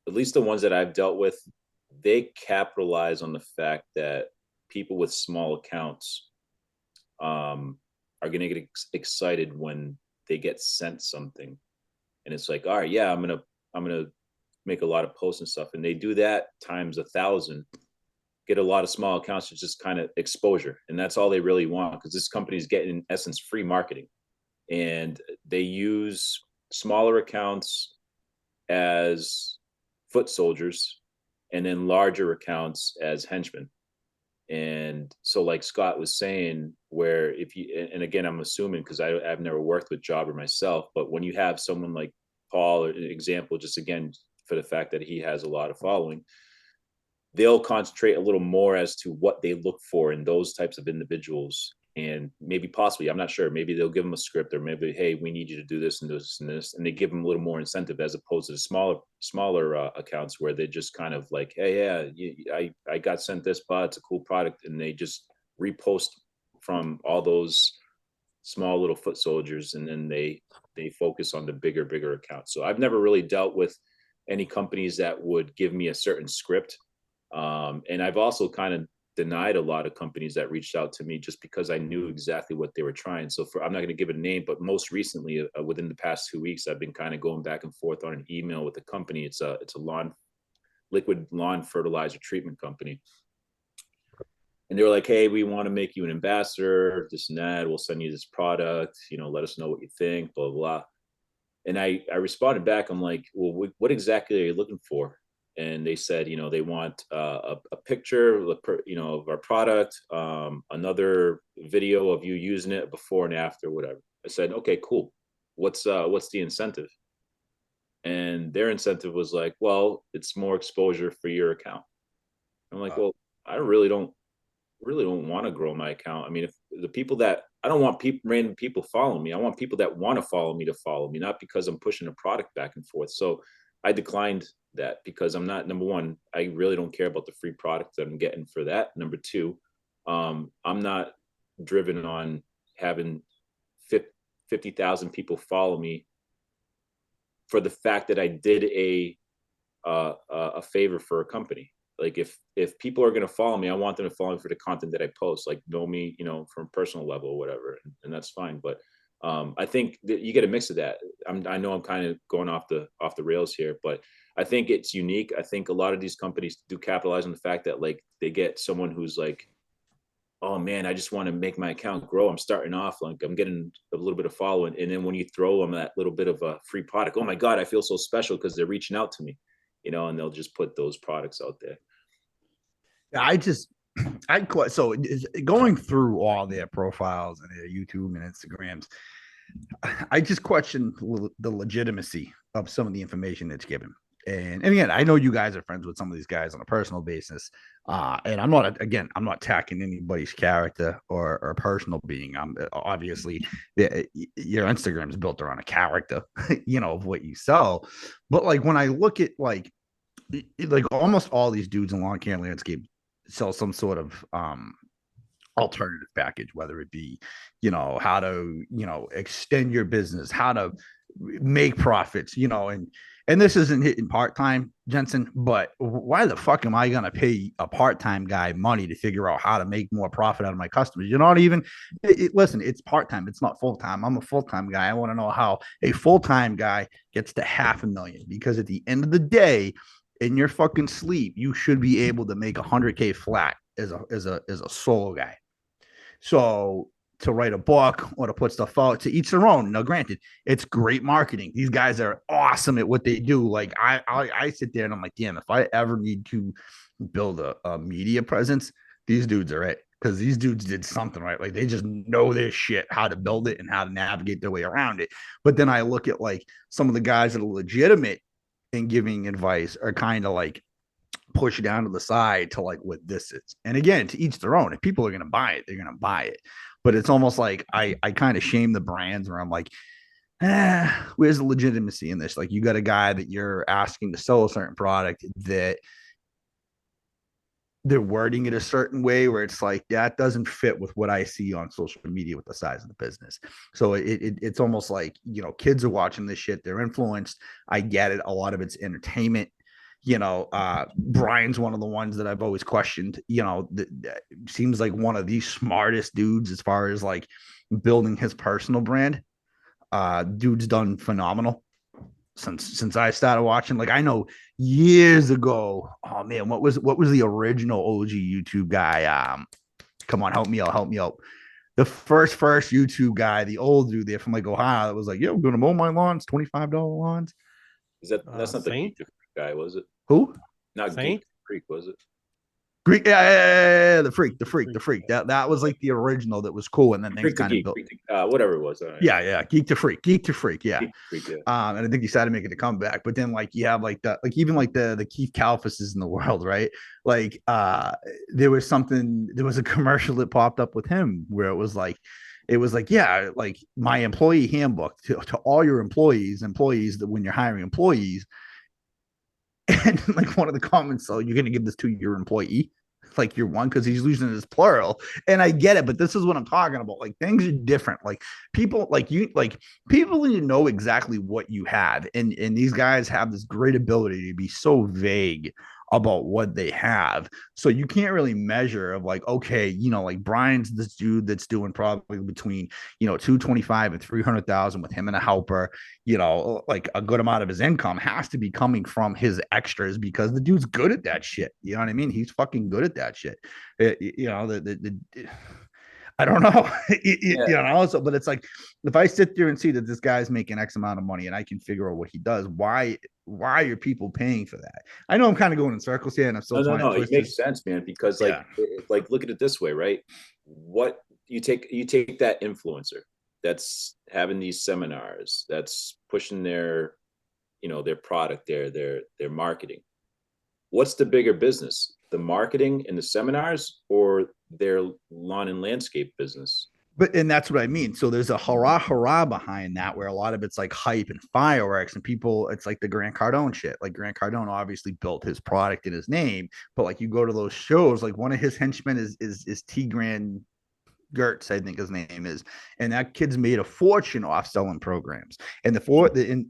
at least the ones that I've dealt with, they capitalize on the fact that people with small accounts are going to get excited when they get sent something, and it's like, all right, yeah, I'm gonna make a lot of posts and stuff, and they do that times 1,000. Get a lot of small accounts to just kind of exposure, and that's all they really want, because this company is getting, in essence, free marketing, and they use smaller accounts as foot soldiers and then larger accounts as henchmen. And so, like Scott was saying, where if you, and again, I'm assuming because I've never worked with Jobber myself, but when you have someone like Paul, or an example, just again, for the fact that he has a lot of following, they'll concentrate a little more as to what they look for in those types of individuals. And maybe possibly, I'm not sure, maybe they'll give them a script, or maybe, hey, we need you to do this and this and this. And they give them a little more incentive, as opposed to the smaller accounts where they just kind of like, hey, yeah, I got sent this, but it's a cool product. And they just repost from all those small little foot soldiers. And then they focus on the bigger accounts. So I've never really dealt with any companies that would give me a certain script. And I've also kind of denied a lot of companies that reached out to me just because I knew exactly what they were trying. So I'm not going to give a name, but most recently, within the past 2 weeks, I've been kind of going back and forth on an email with the company. It's a liquid lawn fertilizer treatment company. And they were like, hey, we want to make you an ambassador, this and that. We'll send you this product, let us know what you think, blah, blah. And I responded back. I'm like, well, what exactly are you looking for? And they said, they want a picture, of our product, another video of you using it before and after, whatever. I said, okay, cool. What's the incentive? And their incentive was like, well, it's more exposure for your account. I'm like, well, I really don't want to grow my account. I mean, if the people that I don't want random people following me. I want people that want to follow me, not because I'm pushing a product back and forth. So I declined that because I'm not, number one, I really don't care about the free product that I'm getting for that. Number two, I'm not driven on having 50,000 people follow me for the fact that I did a favor for a company. Like if people are going to follow me, I want them to follow me for the content that I post, like know me, from a personal level or whatever, and that's fine. But I think that you get a mix of that. I know I'm kind of going off the rails here, but I think it's unique. I think a lot of these companies do capitalize on the fact that like they get someone who's like, oh man, I just want to make my account grow. I'm starting off, like I'm getting a little bit of following, and then when you throw them that little bit of a free product, oh my god, I feel so special because they're reaching out to me, and they'll just put those products out there. So going through all their profiles and their YouTube and Instagrams, I just question the legitimacy of some of the information that's given. And again, I know you guys are friends with some of these guys on a personal basis. And I'm not attacking anybody's character or personal being. I'm obviously your Instagram is built around a character, of what you sell. But like when I look at like almost all these dudes in lawn care and landscape sell some sort of alternative package, whether it be, how to, extend your business, how to make profits, and this isn't hitting part-time, Jensen, but why the fuck am I going to pay a part-time guy money to figure out how to make more profit out of my customers? You're not even, listen, it's part-time. It's not full-time. I'm a full-time guy. I want to know how a full-time guy gets to $500,000, because at the end of the day, in your fucking sleep, you should be able to make $100K flat as a solo guy. So to write a book or to put stuff out, to each their own. Now, granted, it's great marketing. These guys are awesome at what they do. Like I sit there and I'm like, damn, if I ever need to build a media presence, these dudes are it. Because these dudes did something right. Like they just know their shit, how to build it and how to navigate their way around it. But then I look at like some of the guys that are legitimate in giving advice are kind of like push it down to the side to like what this is. And again, to each their own. If people are going to buy it, they're going to buy it. But it's almost like I kind of shame the brands where I'm like, where's the legitimacy in this? Like you got a guy that you're asking to sell a certain product that they're wording it a certain way where it's like that doesn't fit with what I see on social media with the size of the business. So it's almost like, kids are watching this shit. They're influenced. I get it. A lot of it's entertainment. Brian's one of the ones that I've always questioned, that seems like one of the smartest dudes as far as like building his personal brand. Dude's done phenomenal since I started watching. Like I know years ago, oh man, what was the original OG YouTube guy? Come on, help me out. The first YouTube guy, the old dude there from like Ohio that was like, yeah, I'm gonna mow my lawns, $25 lawns. That's not Saint? the guy, was it? Who? Not Saint? Creek, was it? Greek, yeah, the freak. That was like the original that was cool, and then things kind of built. Whatever it was. Yeah, geek to freak, yeah. Freak, yeah. And I think he started making a comeback, but then like you have like even like the Keith Kalfuses in the world, right? Like there was a commercial that popped up with him where it was like, yeah, like my employee handbook to all your employees that when you're hiring employees. And like one of the comments, so you're going to give this to your employee, like your one, because he's using it as plural. And I get it, but this is what I'm talking about. Like things are different. Like people people need to know exactly what you have. And these guys have this great ability to be so vague about what they have. So you can't really measure of like, okay, like Brian's this dude that's doing probably between, 225 and 300,000 with him and a helper, like a good amount of his income has to be coming from his extras because the dude's good at that shit. You know what I mean? He's fucking good at that shit. I don't know. Yeah. You know, so, but it's like, if I sit there and see that this guy's making X amount of money and I can figure out what he does, why are people paying for that? I know I'm kind of going in circles here and I'm still No, trying to it twist makes this. sense, man. Because Yeah. like look at it this way, right? What you take that influencer that's having these seminars, that's pushing their, their product, their marketing. What's the bigger business, the marketing and the seminars, or their lawn and landscape business? But and that's what I mean. So there's a hurrah behind that, where a lot of it's like hype and fireworks, and people, it's like the Grant Cardone shit. Like Grant Cardone obviously built his product in his name, but like you go to those shows, like one of his henchmen is T Grand Gertz, I think his name is, and that kid's made a fortune off selling programs. And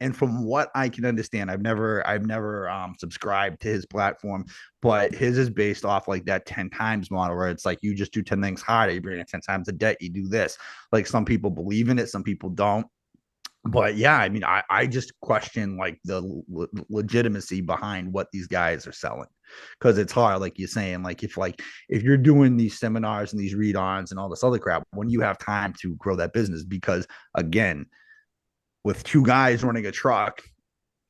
and from what I can understand, I've never subscribed to his platform, but his is based off like that 10 times model, where it's like you just do 10 things harder, you bring in 10 times the debt, you do this. Like some people believe in it, some people don't. But yeah, I mean, I just question like the legitimacy behind what these guys are selling, because it's hard, like you're saying, like if you're doing these seminars and these read-ons and all this other crap, when you have time to grow that business, because again, with two guys running a truck,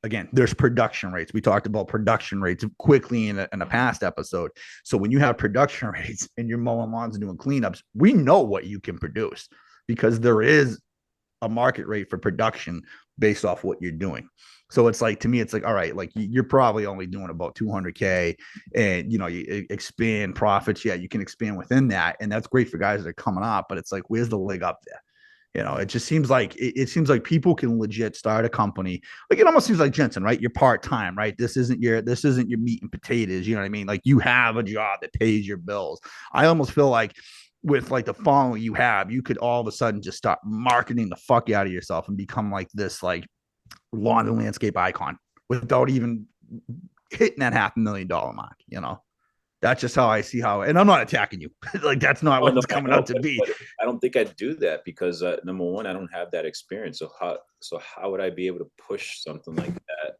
again, there's production rates. We talked about production rates quickly in a past episode. So when you have production rates and you're mowing lawns and doing cleanups, we know what you can produce, because there is a market rate for production based off what you're doing. So it's like, to me, it's like, all right, like you're probably only doing about 200K, and you expand profits. Yeah, you can expand within that, and that's great for guys that are coming up. But it's like, where's the leg up there? It just seems like it seems like people can legit start a company. Like it almost seems like Jensen, right? You're part time, right? This isn't your meat and potatoes. You know what I mean? Like you have a job that pays your bills. I almost feel like with like the following you have, you could all of a sudden just start marketing the fuck out of yourself and become like this like lawn and landscape icon without even hitting that $500,000 mark. That's just how I see how, and I'm not attacking you. Like that's not what it's coming out to be. But I don't think I'd do that because number one, I don't have that experience. So how would I be able to push something like that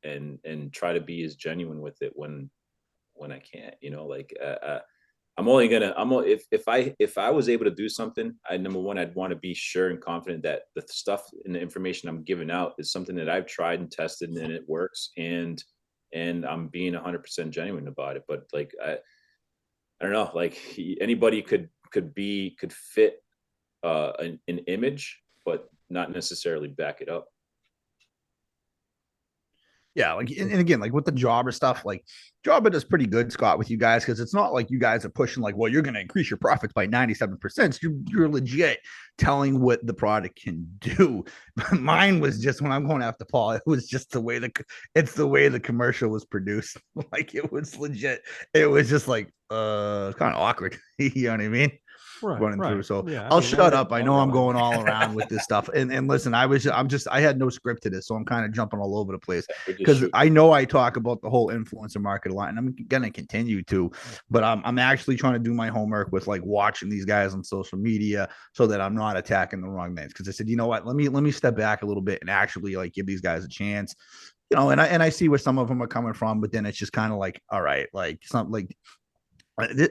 and try to be as genuine with it when I can't? If I was able to do something, number one, I'd want to be sure and confident that the stuff and the information I'm giving out is something that I've tried and tested and it works, and I'm being 100% genuine about it. But like I don't know, like anybody could fit an image, but not necessarily back it up. Yeah, like and again, like with the jobber stuff, like jobber does pretty good, Scott, with you guys, because it's not like you guys are pushing like, well, you're going to increase your profits by 97%. You're legit telling what the product can do. Mine was just, when I'm going after Paul, it was just the way the commercial was produced. Like it was legit. It was just like kind of awkward. You know what I mean? Running through. So yeah, I'll shut up. I know I'm going all around with this stuff. And listen, I had no script to this, so I'm kind of jumping all over the place, because I know I talk about the whole influencer market a lot, and I'm gonna continue to, but I'm actually trying to do my homework with like watching these guys on social media so that I'm not attacking the wrong names. Because I said, you know what, let me step back a little bit and actually like give these guys a chance. And I see where some of them are coming from, but then it's just kind of like, all right, like something like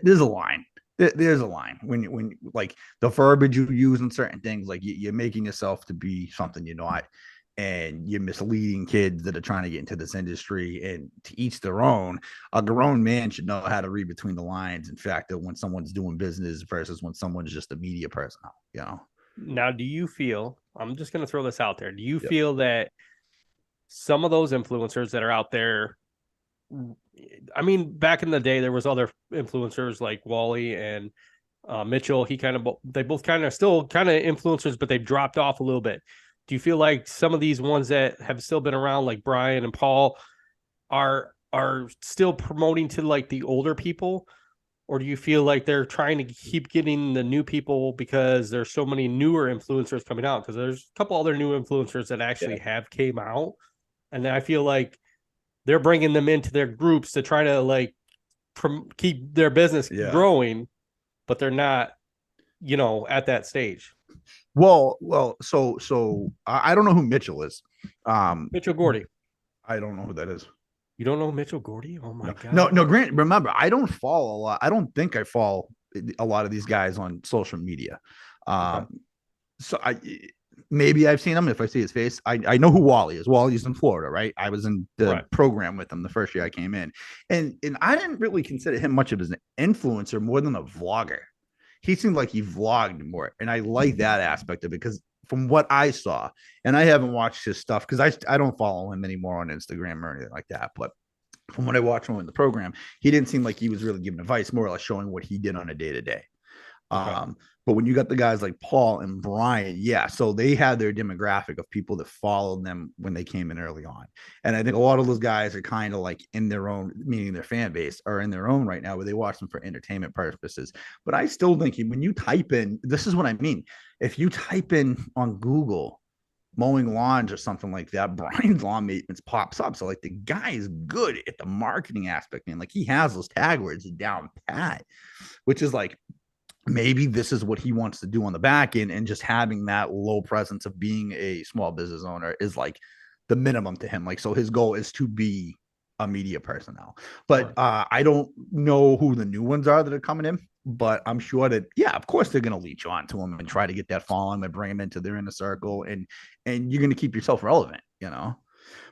there's a line. There's a line when like the verbiage you use in certain things, like you're making yourself to be something you're not, and you're misleading kids that are trying to get into this industry. And to each their own. A grown man should know how to read between the lines. In fact, that when someone's doing business versus when someone's just a media person. Now, do you feel? I'm just going to throw this out there. Do you feel that some of those influencers that are out there? I mean, back in the day, there was other influencers like Wally and Mitchell. They both kind of still kind of influencers, but they've dropped off a little bit. Do you feel like some of these ones that have still been around, like Brian and Paul, are still promoting to like the older people? Or do you feel like they're trying to keep getting the new people because there's so many newer influencers coming out? Because there's a couple other new influencers that actually have came out. And I feel like they're bringing them into their groups to try to like keep their business growing, but they're not, at that stage. Well, so I don't know who Mitchell is. Mitchell Gordy. I don't know who that is. You don't know Mitchell Gordy? Oh my God. No, Grant, remember, I don't follow a lot. I don't think I follow a lot of these guys on social media. Okay. So maybe I've seen him. If I see his face, I know who Wally is. Wally's in Florida, right? I was in the Right. program with him the first year I came in, and I didn't really consider him much of as an influencer, more than a vlogger. He seemed like he vlogged more, and I like that aspect of it because from what I saw, and I haven't watched his stuff because I don't follow him anymore on Instagram or anything like that, but from what I watched him in the program, he didn't seem like he was really giving advice, more or less showing what he did on a day to day. Okay. But when you got the guys like Paul and Brian, yeah, so they had their demographic of people that followed them when they came in early on. And I think a lot of those guys are kind of like in their own, meaning their fan base, are in their own right now where they watch them for entertainment purposes. But I still think when you type in, this is what I mean. If you type in on Google mowing lawns or something like that, Brian's lawn maintenance pops up. So like the guy is good at the marketing aspect, man. Like he has those tag words down pat, which is like, maybe this is what he wants to do on the back end, and just having that low presence of being a small business owner is like the minimum to him. Like, so his goal is to be a media personnel. But I don't know who the new ones are that are coming in, but I'm sure that, yeah, of course they're going to leech on to him and try to get that following and bring him into their inner circle, and you're going to keep yourself relevant, you know.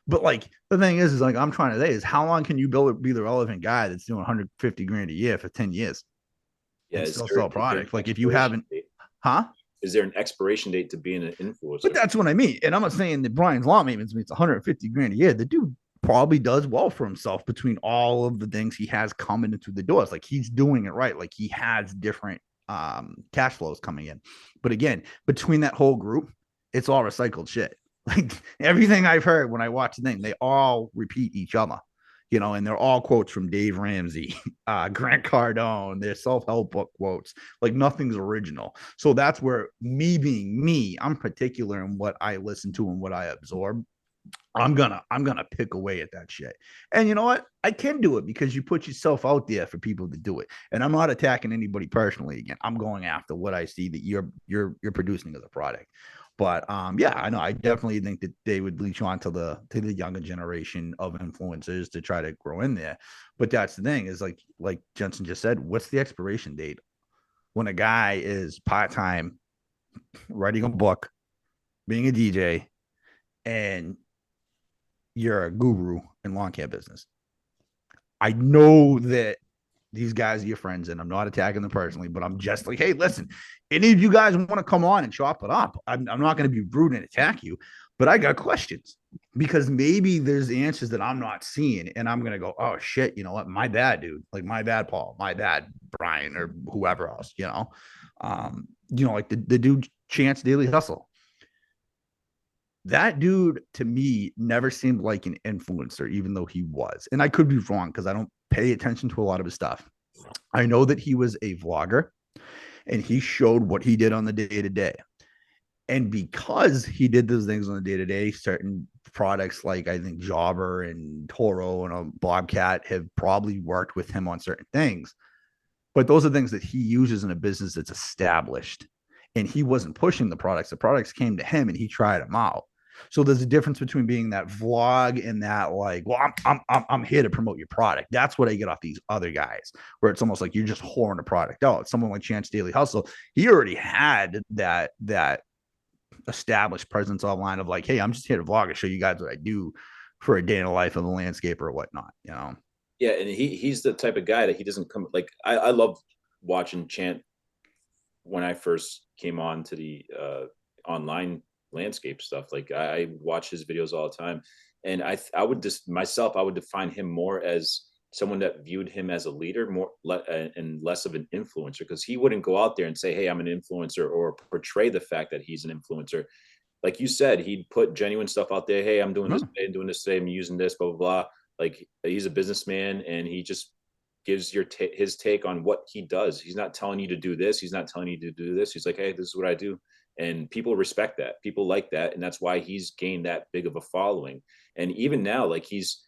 But like the thing is like I'm trying to say is, how long can you be the relevant guy that's doing 150 grand a year for 10 years? Yeah, And still sell product. Like if you haven't, is there an expiration date to being an influencer? But that's what I mean. And I'm not saying that Brian's lawn maintenance means 150 grand a year. The dude probably does well for himself between all of the things he has coming into the doors. Like he's doing it right. Like he has different cash flows coming in. But again, between that whole group, it's all recycled shit. Like everything I've heard when I watch the thing, they all repeat each other. You know, and they're all quotes from Dave Ramsey, Grant Cardone, their self-help book quotes. Like nothing's original. So that's where me being me, I'm particular in what I listen to and what I absorb. I'm gonna pick away at that shit. And you know what? I can do it because you put yourself out there for people to do it. And I'm not attacking anybody personally. Again, I'm going after what I see that you're producing as a product. But yeah, I know. I definitely think that they would leech on to the younger generation of influencers to try to grow in there. But that's the thing is like Jensen just said, what's the expiration date when a guy is part-time writing a book, being a DJ, and you're a guru in lawn care business? I know that these guys are your friends, and I'm not attacking them personally, but I'm just like, hey, listen, any of you guys want to come on and chop it up? I'm not going to be rude and attack you, but I got questions because maybe there's answers that I'm not seeing, and I'm going to go, oh shit, you know what? My bad, dude. Like my bad, Paul. My bad, Brian, or whoever else. Like the dude Chance Daily Hustle. That dude to me never seemed like an influencer, even though he was. And I could be wrong because I don't pay attention to a lot of his stuff. I know that he was a vlogger and he showed what he did on the day to day. And because he did those things on the day to day, certain products like I think Jobber and Toro and a Bobcat have probably worked with him on certain things. But those are things that he uses in a business that's established. And he wasn't pushing the products. The products came to him and he tried them out. So there's a difference between being that vlog and that like, well, I'm here to promote your product. That's what I get off these other guys, where it's almost like you're just whoring a product out. Someone like Chance Daily Hustle, he already had that established presence online of like, hey, I'm just here to vlog and show you guys what I do for a day in the life of a landscaper or whatnot, you know? Yeah, and he's the type of guy that he doesn't come like I love watching Chant when I first came on to the online landscape stuff. Like I watch his videos all the time, and I would just myself I would define him more as someone that viewed him as a leader more and less of an influencer, because he wouldn't go out there and say, hey, I'm an influencer, or portray the fact that he's an influencer. Like you said, he'd put genuine stuff out there. Hey, I'm doing this today, I'm doing this today, I'm using this, blah blah blah. Like he's a businessman and he just gives his take on what he does. He's not telling you to do this, he's not telling you to do this. He's like, hey, this is what I do. And people respect that, people like that, and that's why he's gained that big of a following. And even now, like he's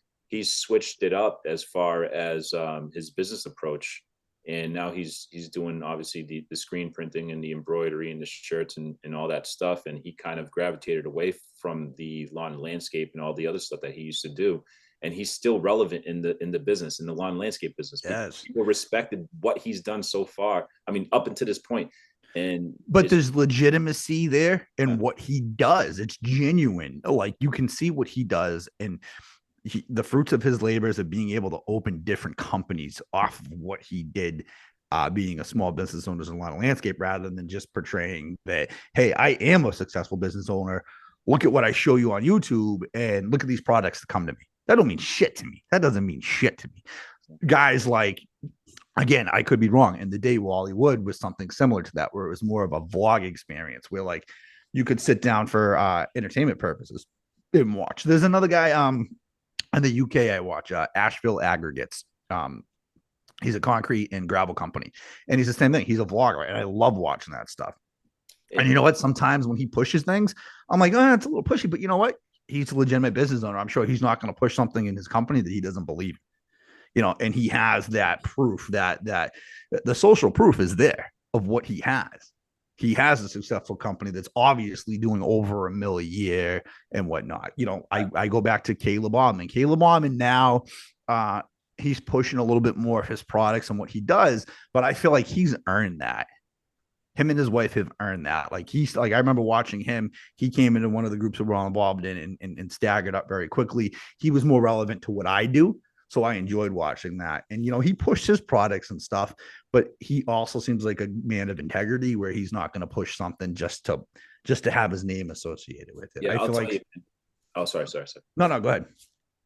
switched it up as far as his business approach, and now he's doing obviously the screen printing and the embroidery and the shirts and all that stuff. And he kind of gravitated away from the lawn and landscape and all the other stuff that he used to do. And he's still relevant in the business, in the lawn and landscape business. Yes. People respected what he's done so far. I mean, up until this point. But there's legitimacy there in what he does. It's genuine. Like, you can see what he does, and the fruits of his labors of being able to open different companies off of what he did, being a small business owner in a lot of landscape, rather than just portraying that, hey, I am a successful business owner. Look at what I show you on YouTube, and look at these products that come to me. That don't mean shit to me. That doesn't mean shit to me. Guys like, again, I could be wrong. And the day Wally Wood was something similar to that, where it was more of a vlog experience where like you could sit down for entertainment purposes and watch. There's another guy in the UK I watch, Asheville Aggregates. He's a concrete and gravel company, and he's the same thing. He's a vlogger, and I love watching that stuff. And you know what? Sometimes when he pushes things, I'm like, oh, it's a little pushy, but you know what? He's a legitimate business owner. I'm sure he's not going to push something in his company that he doesn't believe in. You know, and he has that proof that the social proof is there of what he has. He has a successful company that's obviously doing over $1 million a year and whatnot. You know, I go back to Caleb Alman. Caleb Alman now, he's pushing a little bit more of his products and what he does, but I feel like he's earned that. Him and his wife have earned that. Like, he's like, I remember watching him. He came into one of the groups that we're all involved in and staggered up very quickly. He was more relevant to what I do. So I enjoyed watching that. And, you know, he pushed his products and stuff, but he also seems like a man of integrity, where he's not going to push something just to have his name associated with it. Yeah, I feel like. You, oh, sorry. No, go ahead.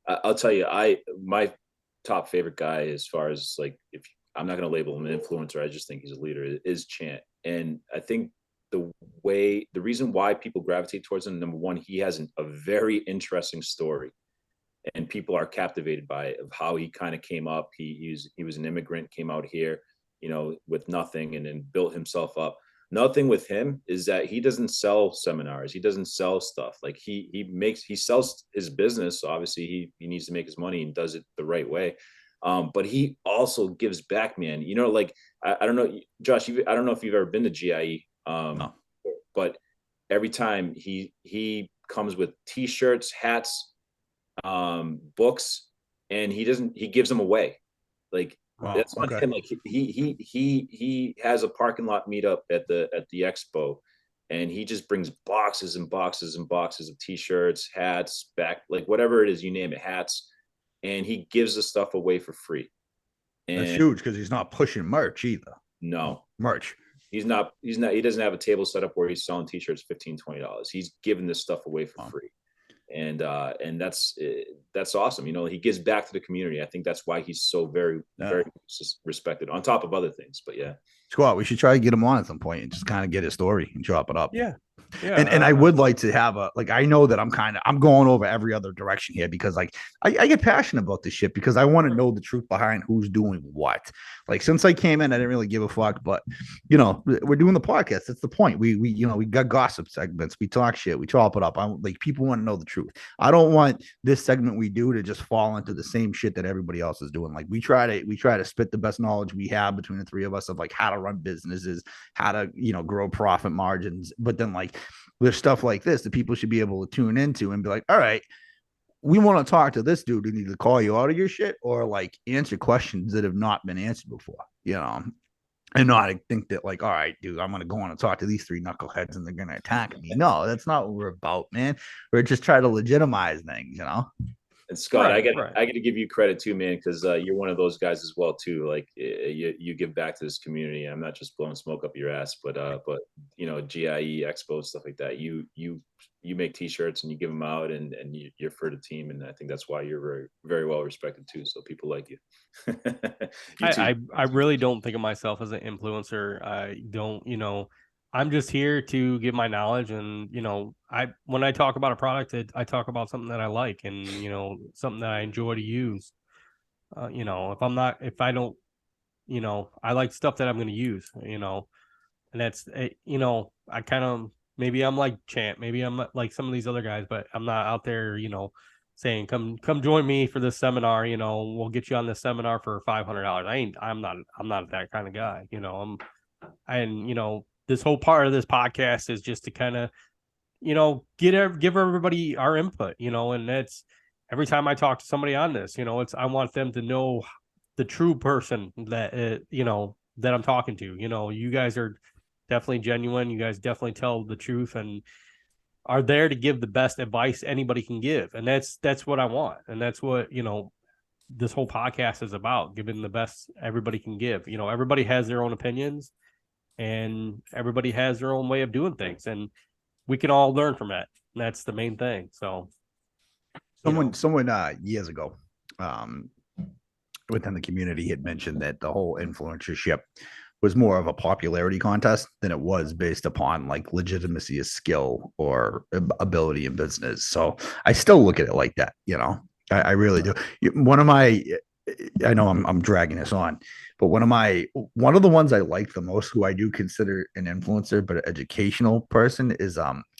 I'll tell you, my top favorite guy, as far as like, if I'm not going to label him an influencer, I just think he's a leader, is Chant. And I think the reason why people gravitate towards him, number one, he has a very interesting story, and people are captivated by it, of how he kind of came up. He was an immigrant, came out here, you know, with nothing, and then built himself up. Another thing with him is that he doesn't sell seminars. He doesn't sell stuff. Like, he sells his business. So obviously he needs to make his money and does it the right way. But he also gives back, man. You know, like, I don't know, Josh, I don't know if you've ever been to GIE, No. but every time he comes with T-shirts, hats, books, and he gives them away. Like, wow, that's on him. Like, he has a parking lot meetup at the expo, and he just brings boxes and boxes and boxes of T-shirts, hats, like whatever it is, you name it, hats. And he gives the stuff away for free. And that's huge, because he's not pushing merch either. No merch. He doesn't have a table set up where he's selling T-shirts $15-$20. He's giving this stuff away for free. And that's awesome. You know, he gives back to the community. I think that's why he's so very respected, on top of other things. But yeah, Squat, we should try to get him on at some point and just kind of get his story and chop it up. Yeah. And I would like to have I know that I'm going over every other direction here, because like I get passionate about this shit, because I want to know the truth behind who's doing what. Like, since I came in, I didn't really give a fuck, but you know, we're doing the podcast. That's the point. We got gossip segments. We talk shit. We chop it up. Like, people want to know the truth. I don't want this segment we do to just fall into the same shit that everybody else is doing. Like, we try to spit the best knowledge we have between the three of us of like how to run businesses, how to, you know, grow profit margins. But then like, there's stuff like this that people should be able to tune into and be like, all right, we want to talk to this dude who needs to call you out of your shit, or like answer questions that have not been answered before, you know, and not think that like, all right, dude, I'm going to go on and talk to these three knuckleheads and they're going to attack me. No, that's not what we're about, man. We're just trying to legitimize things, you know? And Scott, I got to give you credit too, man, because you're one of those guys as well too. Like, you give back to this community. I'm not just blowing smoke up your ass, but you know, GIE Expo, stuff like that. You make T-shirts and you give them out, and you're for the team, and I think that's why you're very, very well respected too. So people like you. I really don't think of myself as an influencer. I don't, you know. I'm just here to give my knowledge, and you know, when I talk about a product, I talk about something that I like, and you know, something that I enjoy to use. You know, if I don't, you know, I like stuff that I'm going to use. You know, and that's, you know, maybe I'm like Champ, maybe I'm like some of these other guys, but I'm not out there, you know, saying, come join me for this seminar. We'll get you on this seminar for $500. I'm not that kind of guy. This whole part of this podcast is just to kind of, give everybody our input, and that's every time I talk to somebody on this, I want them to know the true person that, that I'm talking to. You guys are definitely genuine. You guys definitely tell the truth and are there to give the best advice anybody can give. And that's what I want. And that's what, this whole podcast is about, giving the best everybody can give. Everybody has their own opinions and everybody has their own way of doing things. And we can all learn from that. And that's the main thing. So someone years ago, within the community had mentioned that the whole influencership was more of a popularity contest than it was based upon like legitimacy of skill or ability in business. So I still look at it like that. I really do. I know I'm dragging this on, but one of the ones I like the most, who I do consider an influencer but an educational person, is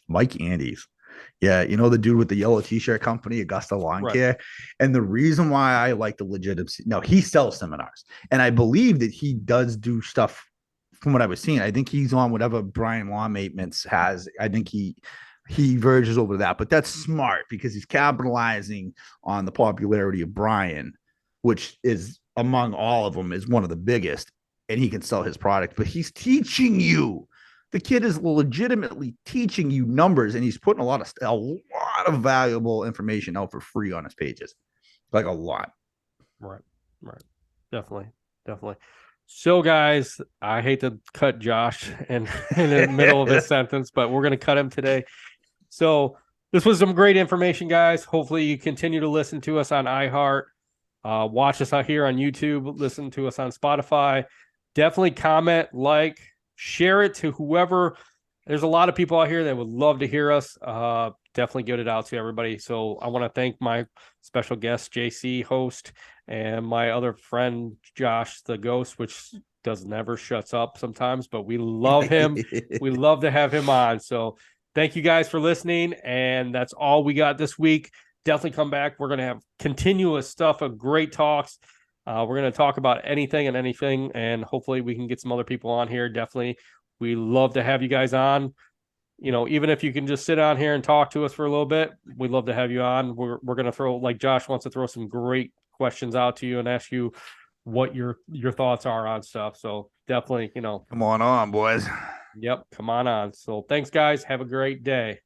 Mike Andes. Yeah, the dude with the yellow t-shirt company, Augusta Lawn Care. And the reason why I like the legitimacy, no, he sells seminars, and I believe that he does do stuff. From what I was seeing, I think he's on whatever Brian Lawn Maintenance has. I think he verges over that, but that's smart because he's capitalizing on the popularity of Brian, which is among all of them is one of the biggest, and he can sell his product, but he's teaching you. The kid is legitimately teaching you numbers, and he's putting a lot of valuable information out for free on his pages, like a lot. Right. Definitely. So, guys, I hate to cut Josh in the middle of his sentence, but we're going to cut him today. So this was some great information, guys. Hopefully you continue to listen to us on iHeart. Watch us out here on YouTube. Listen to us on Spotify. Definitely comment, like, share it to whoever. There's a lot of people out here that would love to hear us. Definitely get it out to everybody. So I want to thank my special guest, JC, host, and my other friend, Josh, the ghost, which never shuts up sometimes, but we love him. We love to have him on. So thank you guys for listening. And that's all we got this week. Definitely come back. We're going to have continuous stuff of great talks. We're going to talk about anything, and hopefully we can get some other people on here. Definitely. We love to have you guys on. Even if you can just sit on here and talk to us for a little bit, we'd love to have you on. We're going to throw, like Josh wants to throw some great questions out to you and ask you what your thoughts are on stuff. So definitely, come on, boys. Yep. Come on. So thanks, guys. Have a great day.